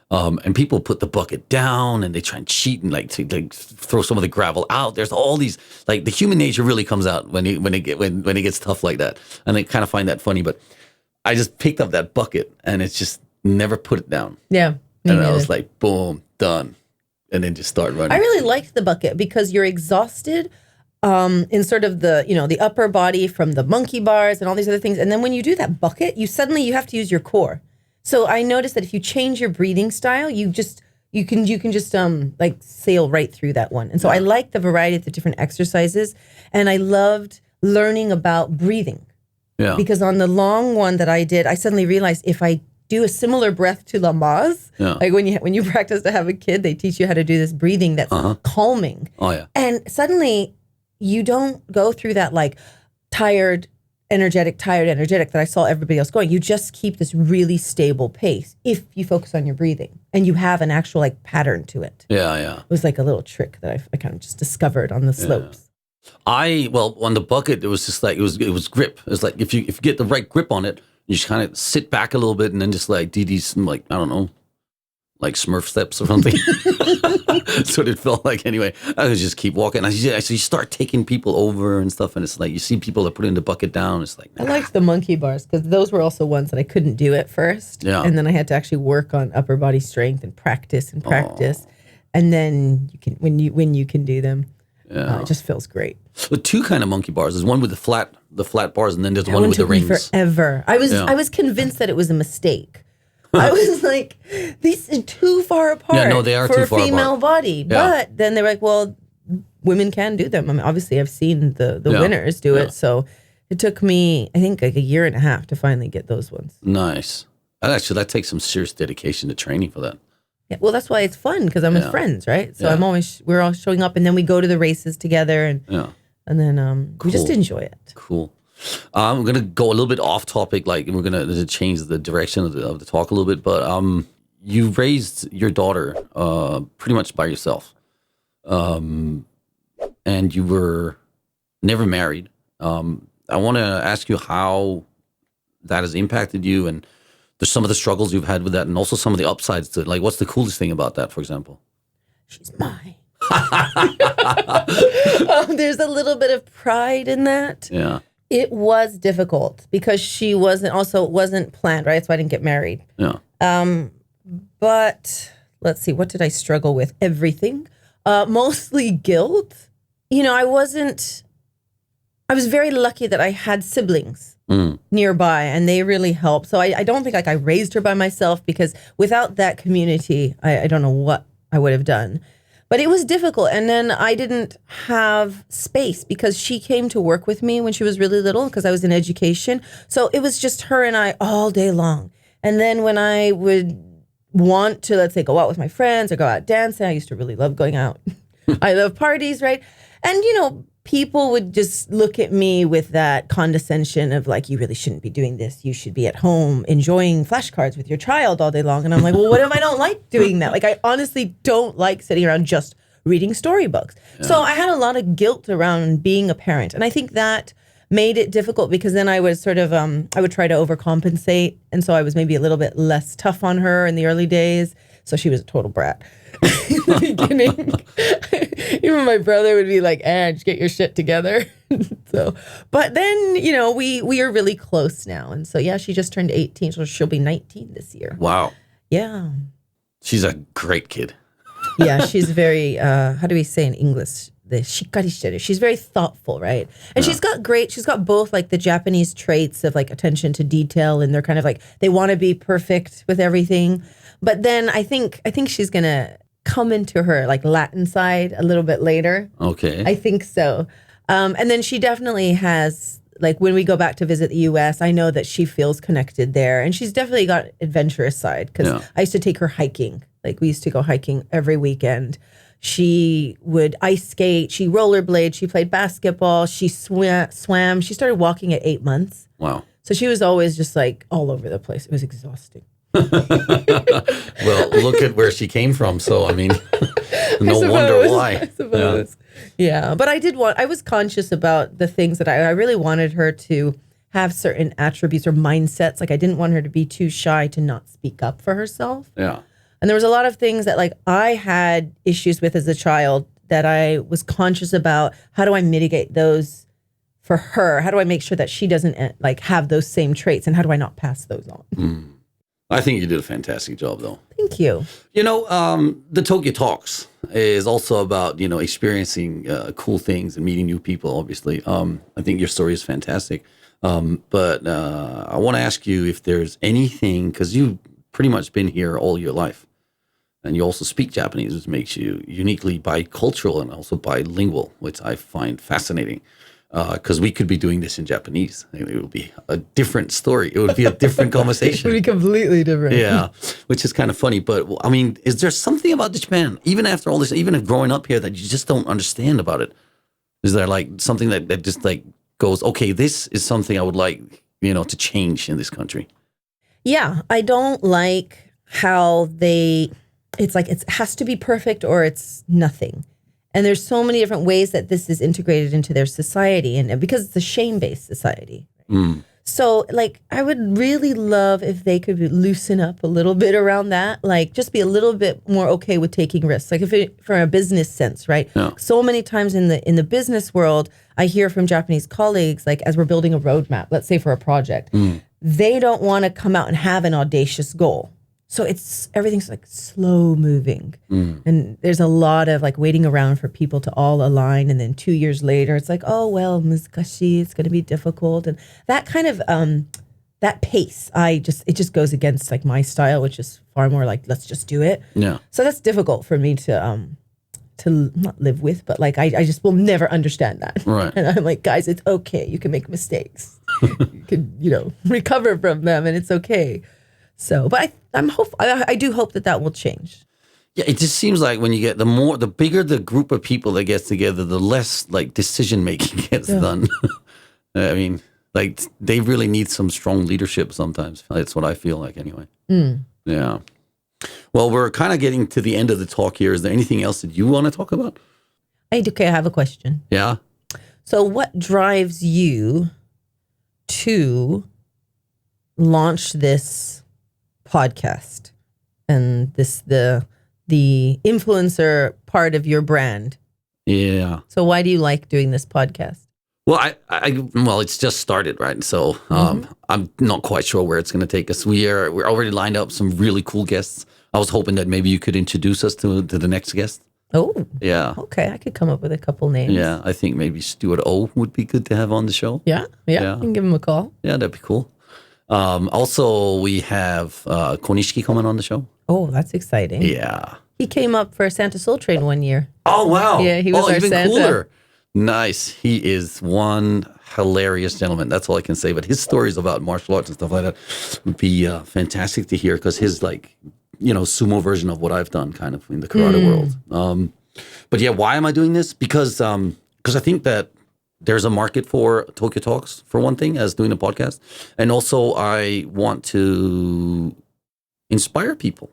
[SPEAKER 1] And people put the bucket down and they try and cheat and like throw some of the gravel out. There's all these, like, the human nature really comes out when it gets tough like that. And I kind of find that funny. But I just picked up that bucket and it's just never put it down.
[SPEAKER 2] Yeah.
[SPEAKER 1] And I was like, boom, done. And then just start running.
[SPEAKER 2] I really liked the bucket because you're exhausted in sort of the upper body from the monkey bars and all these other things. And then when you do that bucket, you have to use your core. So I noticed that if you change your breathing style, you can just like sail right through that one. And so I liked the variety of the different exercises, and I loved learning about breathing.
[SPEAKER 1] Yeah.
[SPEAKER 2] Because on the long one that I did, I suddenly realized if I do a similar breath to Lamaze, like when you practice to have a kid, they teach you how to do this breathing that's calming.
[SPEAKER 1] Oh yeah.
[SPEAKER 2] And suddenly you don't go through that like tired, energetic that I saw everybody else going. You just keep this really stable pace if you focus on your breathing and you have an actual like pattern to it.
[SPEAKER 1] Yeah, yeah.
[SPEAKER 2] It was like a little trick that I kind of just discovered on the slopes.
[SPEAKER 1] On the bucket, it was just like, it was grip. It was like, if you get the right grip on it, you just kind of sit back a little bit and then just like do these, like, I don't know, like Smurf steps or something. That's what it felt like anyway. I would just keep walking. So you start taking people over and stuff, and it's like you see people that put in the bucket down. It's like,
[SPEAKER 2] I liked the monkey bars because those were also ones that I couldn't do at first.
[SPEAKER 1] Yeah.
[SPEAKER 2] And then I had to actually work on upper body strength and practice. And then you can when you can do them. It just feels great.
[SPEAKER 1] So two kind of monkey bars. There's one with the flat bars, and then there's one with the
[SPEAKER 2] Took me
[SPEAKER 1] rings.
[SPEAKER 2] forever. I was convinced that it was a mistake. I was like, these are too far apart.
[SPEAKER 1] Yeah, no, they are
[SPEAKER 2] for
[SPEAKER 1] too
[SPEAKER 2] a
[SPEAKER 1] far
[SPEAKER 2] female
[SPEAKER 1] apart.
[SPEAKER 2] body.
[SPEAKER 1] Yeah.
[SPEAKER 2] But then they were like, well, women can do them. I mean, obviously, I've seen the winners do it. So it took me, I think, like a year and a half to finally get those ones.
[SPEAKER 1] Nice. Actually, that takes some serious dedication to training for that.
[SPEAKER 2] Yeah, well, that's why it's fun because I'm with friends, right? So we're all showing up, and then we go to the races together, and then we just enjoy it.
[SPEAKER 1] Cool. I'm gonna go a little bit off topic. Like we're gonna change the direction of the talk a little bit, but you raised your daughter pretty much by yourself, and you were never married. I want to ask you how that has impacted you, and there's some of the struggles you've had with that, and also some of the upsides to it. Like, what's the coolest thing about that, for example?
[SPEAKER 2] She's mine. There's a little bit of pride in that.
[SPEAKER 1] Yeah.
[SPEAKER 2] It was difficult because she wasn't planned, right? So I didn't get married.
[SPEAKER 1] Yeah.
[SPEAKER 2] But let's see, what did I struggle with? Everything. Mostly guilt. You know, I was very lucky that I had siblings nearby, and they really helped. So I don't think like I raised her by myself, because without that community, I don't know what I would have done. But it was difficult. And then I didn't have space because she came to work with me when she was really little because I was in education. So it was just her and I all day long. And then when I would want to, let's say, go out with my friends or go out dancing, I used to really love going out. I love parties, right? And, you know, people would just look at me with that condescension of like, you really shouldn't be doing this. You should be at home enjoying flashcards with your child all day long. And I'm like, well, what if I don't like doing that? Like, I honestly don't like sitting around just reading storybooks. Yeah. So I had a lot of guilt around being a parent. And I think that made it difficult because then I was sort of, I would try to overcompensate. And so I was maybe a little bit less tough on her in the early days. So she was a total brat. In the beginning, even my brother would be like, just get your shit together. So, but then, you know, we are really close now. And so, yeah, she just turned 18, so she'll be 19 this year.
[SPEAKER 1] Wow.
[SPEAKER 2] Yeah.
[SPEAKER 1] She's a great kid.
[SPEAKER 2] Yeah, she's very, how do we say in English? She's very thoughtful, right? And she's got both like the Japanese traits of like attention to detail, and they're kind of like, they want to be perfect with everything. But then I think she's going to come into her like Latin side a little bit later.
[SPEAKER 1] Okay.
[SPEAKER 2] I think so. And then she definitely has, like when we go back to visit the US, I know that she feels connected there. And she's definitely got adventurous side because I used to take her hiking. Like we used to go hiking every weekend. She would ice skate, she rollerblade, she played basketball, she swam. She started walking at 8 months.
[SPEAKER 1] Wow.
[SPEAKER 2] So she was always just like all over the place. It was exhausting.
[SPEAKER 1] Well, look at where she came from. So, I mean, no wonder why.
[SPEAKER 2] I suppose. Yeah. But I was conscious about the things that I really wanted her to have certain attributes or mindsets. Like I didn't want her to be too shy to not speak up for herself.
[SPEAKER 1] Yeah.
[SPEAKER 2] And there was a lot of things that like I had issues with as a child that I was conscious about. How do I mitigate those for her? How do I make sure that she doesn't like have those same traits? And how do I not pass those on?
[SPEAKER 1] I think you did a fantastic job, though.
[SPEAKER 2] Thank you.
[SPEAKER 1] You know, the Tokyo Talks is also about, you know, experiencing cool things and meeting new people, obviously. I think your story is fantastic. But I want to ask you if there's anything, because you've pretty much been here all your life. And you also speak Japanese, which makes you uniquely bicultural and also bilingual, which I find fascinating. Because we could be doing this in Japanese. It would be a different story. It would be a different conversation.
[SPEAKER 2] It would be completely different.
[SPEAKER 1] Yeah, which is kind of funny. But, I mean, is there something about Japan, even after all this, even if growing up here, that you just don't understand about it? Is there, like, something that just, like, goes, okay, this is something I would like, you know, to change in this country?
[SPEAKER 2] Yeah, I don't like how it's like it has to be perfect or it's nothing. And there's so many different ways that this is integrated into their society, and because it's a shame-based society. So, like, I would really love if they could loosen up a little bit around that, like, just be a little bit more okay with taking risks. Like, from a business sense, right? Yeah. So many times in the business world, I hear from Japanese colleagues, like, as we're building a roadmap, let's say for a project, they don't want to come out and have an audacious goal. So everything's like slow moving. And there's a lot of like waiting around for people to all align. And then 2 years later, it's like, oh, well, muzukashi, it's going to be difficult. And that kind of, that pace, it just goes against like my style, which is far more like, let's just do it.
[SPEAKER 1] Yeah.
[SPEAKER 2] So that's difficult for me to not live with, but like, I just will never understand that.
[SPEAKER 1] Right.
[SPEAKER 2] And I'm like, guys, it's okay. You can make mistakes. You can, recover from them and it's okay. So, but I do hope that will change.
[SPEAKER 1] Yeah, it just seems like when you get the bigger the group of people that gets together, the less like decision making gets done. I mean, like they really need some strong leadership sometimes. That's what I feel like anyway. Yeah. Well, we're kind of getting to the end of the talk here. Is there anything else that you want to talk about?
[SPEAKER 2] I have a question.
[SPEAKER 1] Yeah.
[SPEAKER 2] So what drives you to launch this podcast and the influencer part of your brand?
[SPEAKER 1] Yeah.
[SPEAKER 2] So why do you like doing this podcast?
[SPEAKER 1] Well, well, it's just started, right? So I'm not quite sure where it's going to take us. We're already lined up some really cool guests. I was hoping that maybe you could introduce us to the next guest.
[SPEAKER 2] Oh,
[SPEAKER 1] yeah.
[SPEAKER 2] Okay, I could come up with a couple names.
[SPEAKER 1] Yeah, I think maybe Stuart O would be good to have on the show.
[SPEAKER 2] Yeah. You can give him a call.
[SPEAKER 1] Yeah, that'd be cool. Also, we have Konishiki coming on the show.
[SPEAKER 2] Oh, that's exciting.
[SPEAKER 1] Yeah.
[SPEAKER 2] He came up for Santa Soul Train one year.
[SPEAKER 1] Oh, wow.
[SPEAKER 2] Yeah, he was our
[SPEAKER 1] even
[SPEAKER 2] Santa.
[SPEAKER 1] Cooler. Nice. He is one hilarious gentleman. That's all I can say. But his stories about martial arts and stuff like that would be fantastic to hear because his sumo version of what I've done kind of in the karate world. But yeah, why am I doing this? Because I think that there's a market for Tokyo Talks, for one thing, as doing a podcast. And also I want to inspire people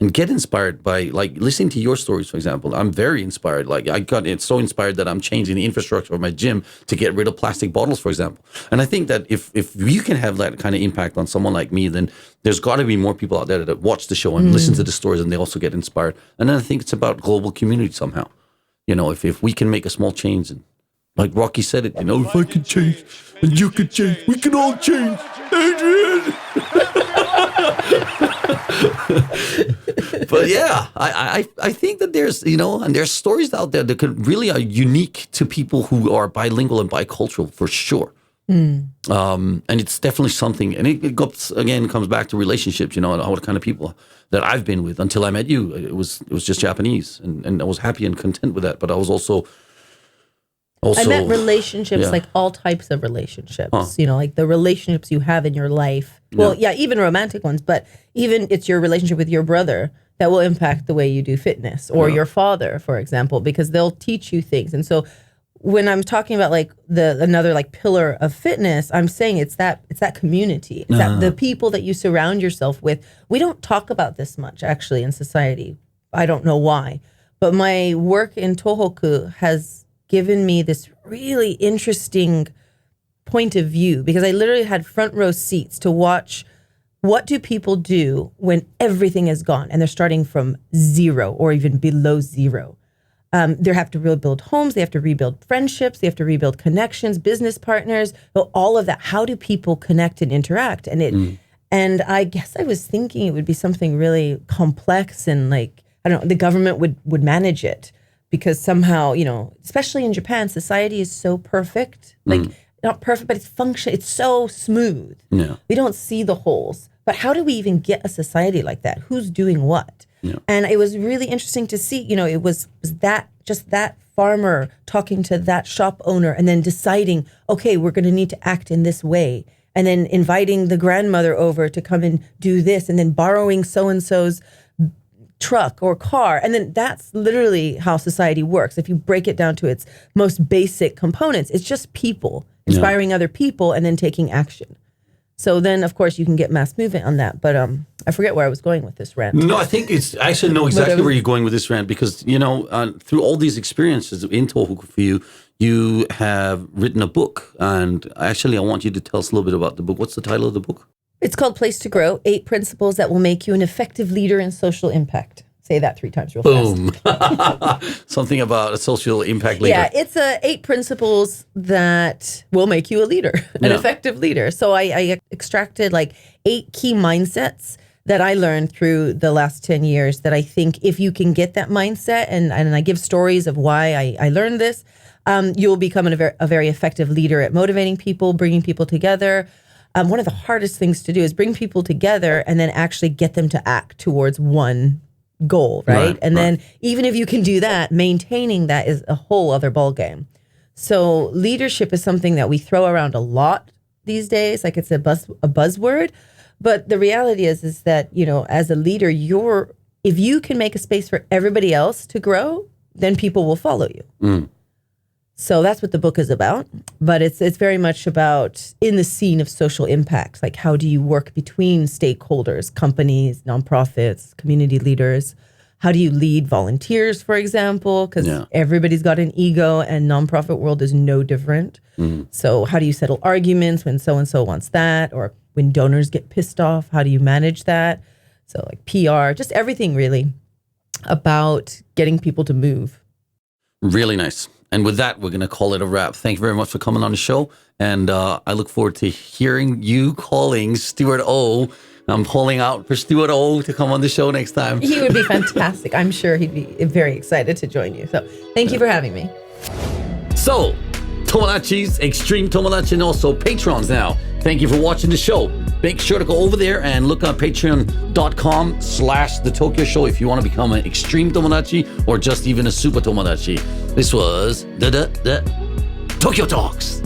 [SPEAKER 1] and get inspired by like listening to your stories, for example. I'm very inspired. Like it's so inspired that I'm changing the infrastructure of my gym to get rid of plastic bottles, for example. And I think that if you can have that kind of impact on someone like me, then there's got to be more people out there that watch the show and listen to the stories and they also get inspired. And then I think it's about global community somehow. If we can make a small change, and like Rocky said it, if I can change and you can change, we can all change. Adrian! But yeah, I think that there's, and there's stories out there that really are unique to people who are bilingual and bicultural for sure. And it's definitely something, and it comes back to relationships, and all the kind of people that I've been with until I met you. It was just Japanese, and I was happy and content with that. But I was also
[SPEAKER 2] I meant relationships, like all types of relationships, like the relationships you have in your life. Well, yeah, even romantic ones, but even it's your relationship with your brother that will impact the way you do fitness, or your father, for example, because they'll teach you things. And so when I'm talking about like another like pillar of fitness, I'm saying it's that community, it's that the people that you surround yourself with. We don't talk about this much actually in society. I don't know why, but my work in Tohoku has given me this really interesting point of view, because I literally had front row seats to watch what do people do when everything is gone and they're starting from zero or even below zero. They have to rebuild homes, they have to rebuild friendships, they have to rebuild connections, business partners, all of that. How do people connect and interact? And and I guess I was thinking it would be something really complex and like, I don't know, the government would manage it. Because somehow, especially in Japan, society is so perfect. Like, not perfect, but it's so smooth. Yeah. We don't see the holes. But how do we even get a society like that? Who's doing what? Yeah. And it was really interesting to see, it was that farmer talking to that shop owner and then deciding, okay, we're going to need to act in this way. And then inviting the grandmother over to come and do this, and then borrowing so-and-so's truck or car. And then that's literally how society works. If you break it down to its most basic components, it's just people inspiring other people and then taking action. So then, of course, you can get mass movement on that. But I forget where I was going with this rant.
[SPEAKER 1] No, I think I actually know exactly where you're going with this rant, because, through all these experiences in Tohoku for you, you have written a book. And actually, I want you to tell us a little bit about the book. What's the title of the book?
[SPEAKER 2] It's called Place to Grow, 8 Principles That Will Make You an Effective Leader in Social Impact. Say that 3 times real fast.
[SPEAKER 1] Boom. Something about a social impact leader.
[SPEAKER 2] Yeah, it's 8 principles that will make you a leader, an effective leader. So I extracted like 8 key mindsets that I learned through the last 10 years that I think if you can get that mindset, and I give stories of why I learned this, you'll become a very effective leader at motivating people, bringing people together. One of the hardest things to do is bring people together and then actually get them to act towards one goal, right? And then even if you can do that, maintaining that is a whole other ballgame. So leadership is something that we throw around a lot these days, like it's a buzzword. But the reality is that, you know, as a leader, if you can make a space for everybody else to grow, then people will follow you. So that's what the book is about. But it's very much about in the scene of social impact, like how do you work between stakeholders, companies, nonprofits, community leaders? How do you lead volunteers, for example? Because everybody's got an ego, and nonprofit world is no different. So how do you settle arguments when so-and-so wants that? Or when donors get pissed off, how do you manage that? So like PR, just everything really about getting people to move.
[SPEAKER 1] Really nice. And with that, we're going to call it a wrap. Thank you very much for coming on the show. And I look forward to hearing you calling Stuart O. I'm calling out for Stuart O to come on the show next time.
[SPEAKER 2] He would be fantastic. I'm sure he'd be very excited to join you. So thank you for having me.
[SPEAKER 1] So, Tomodachis, Extreme Tomodachi, and also patrons now. Thank you for watching the show. Make sure to go over there and look on patreon.com/The Tokyo Show if you want to become an Extreme Tomodachi or just even a Super Tomodachi. This was the Tokyo Talks.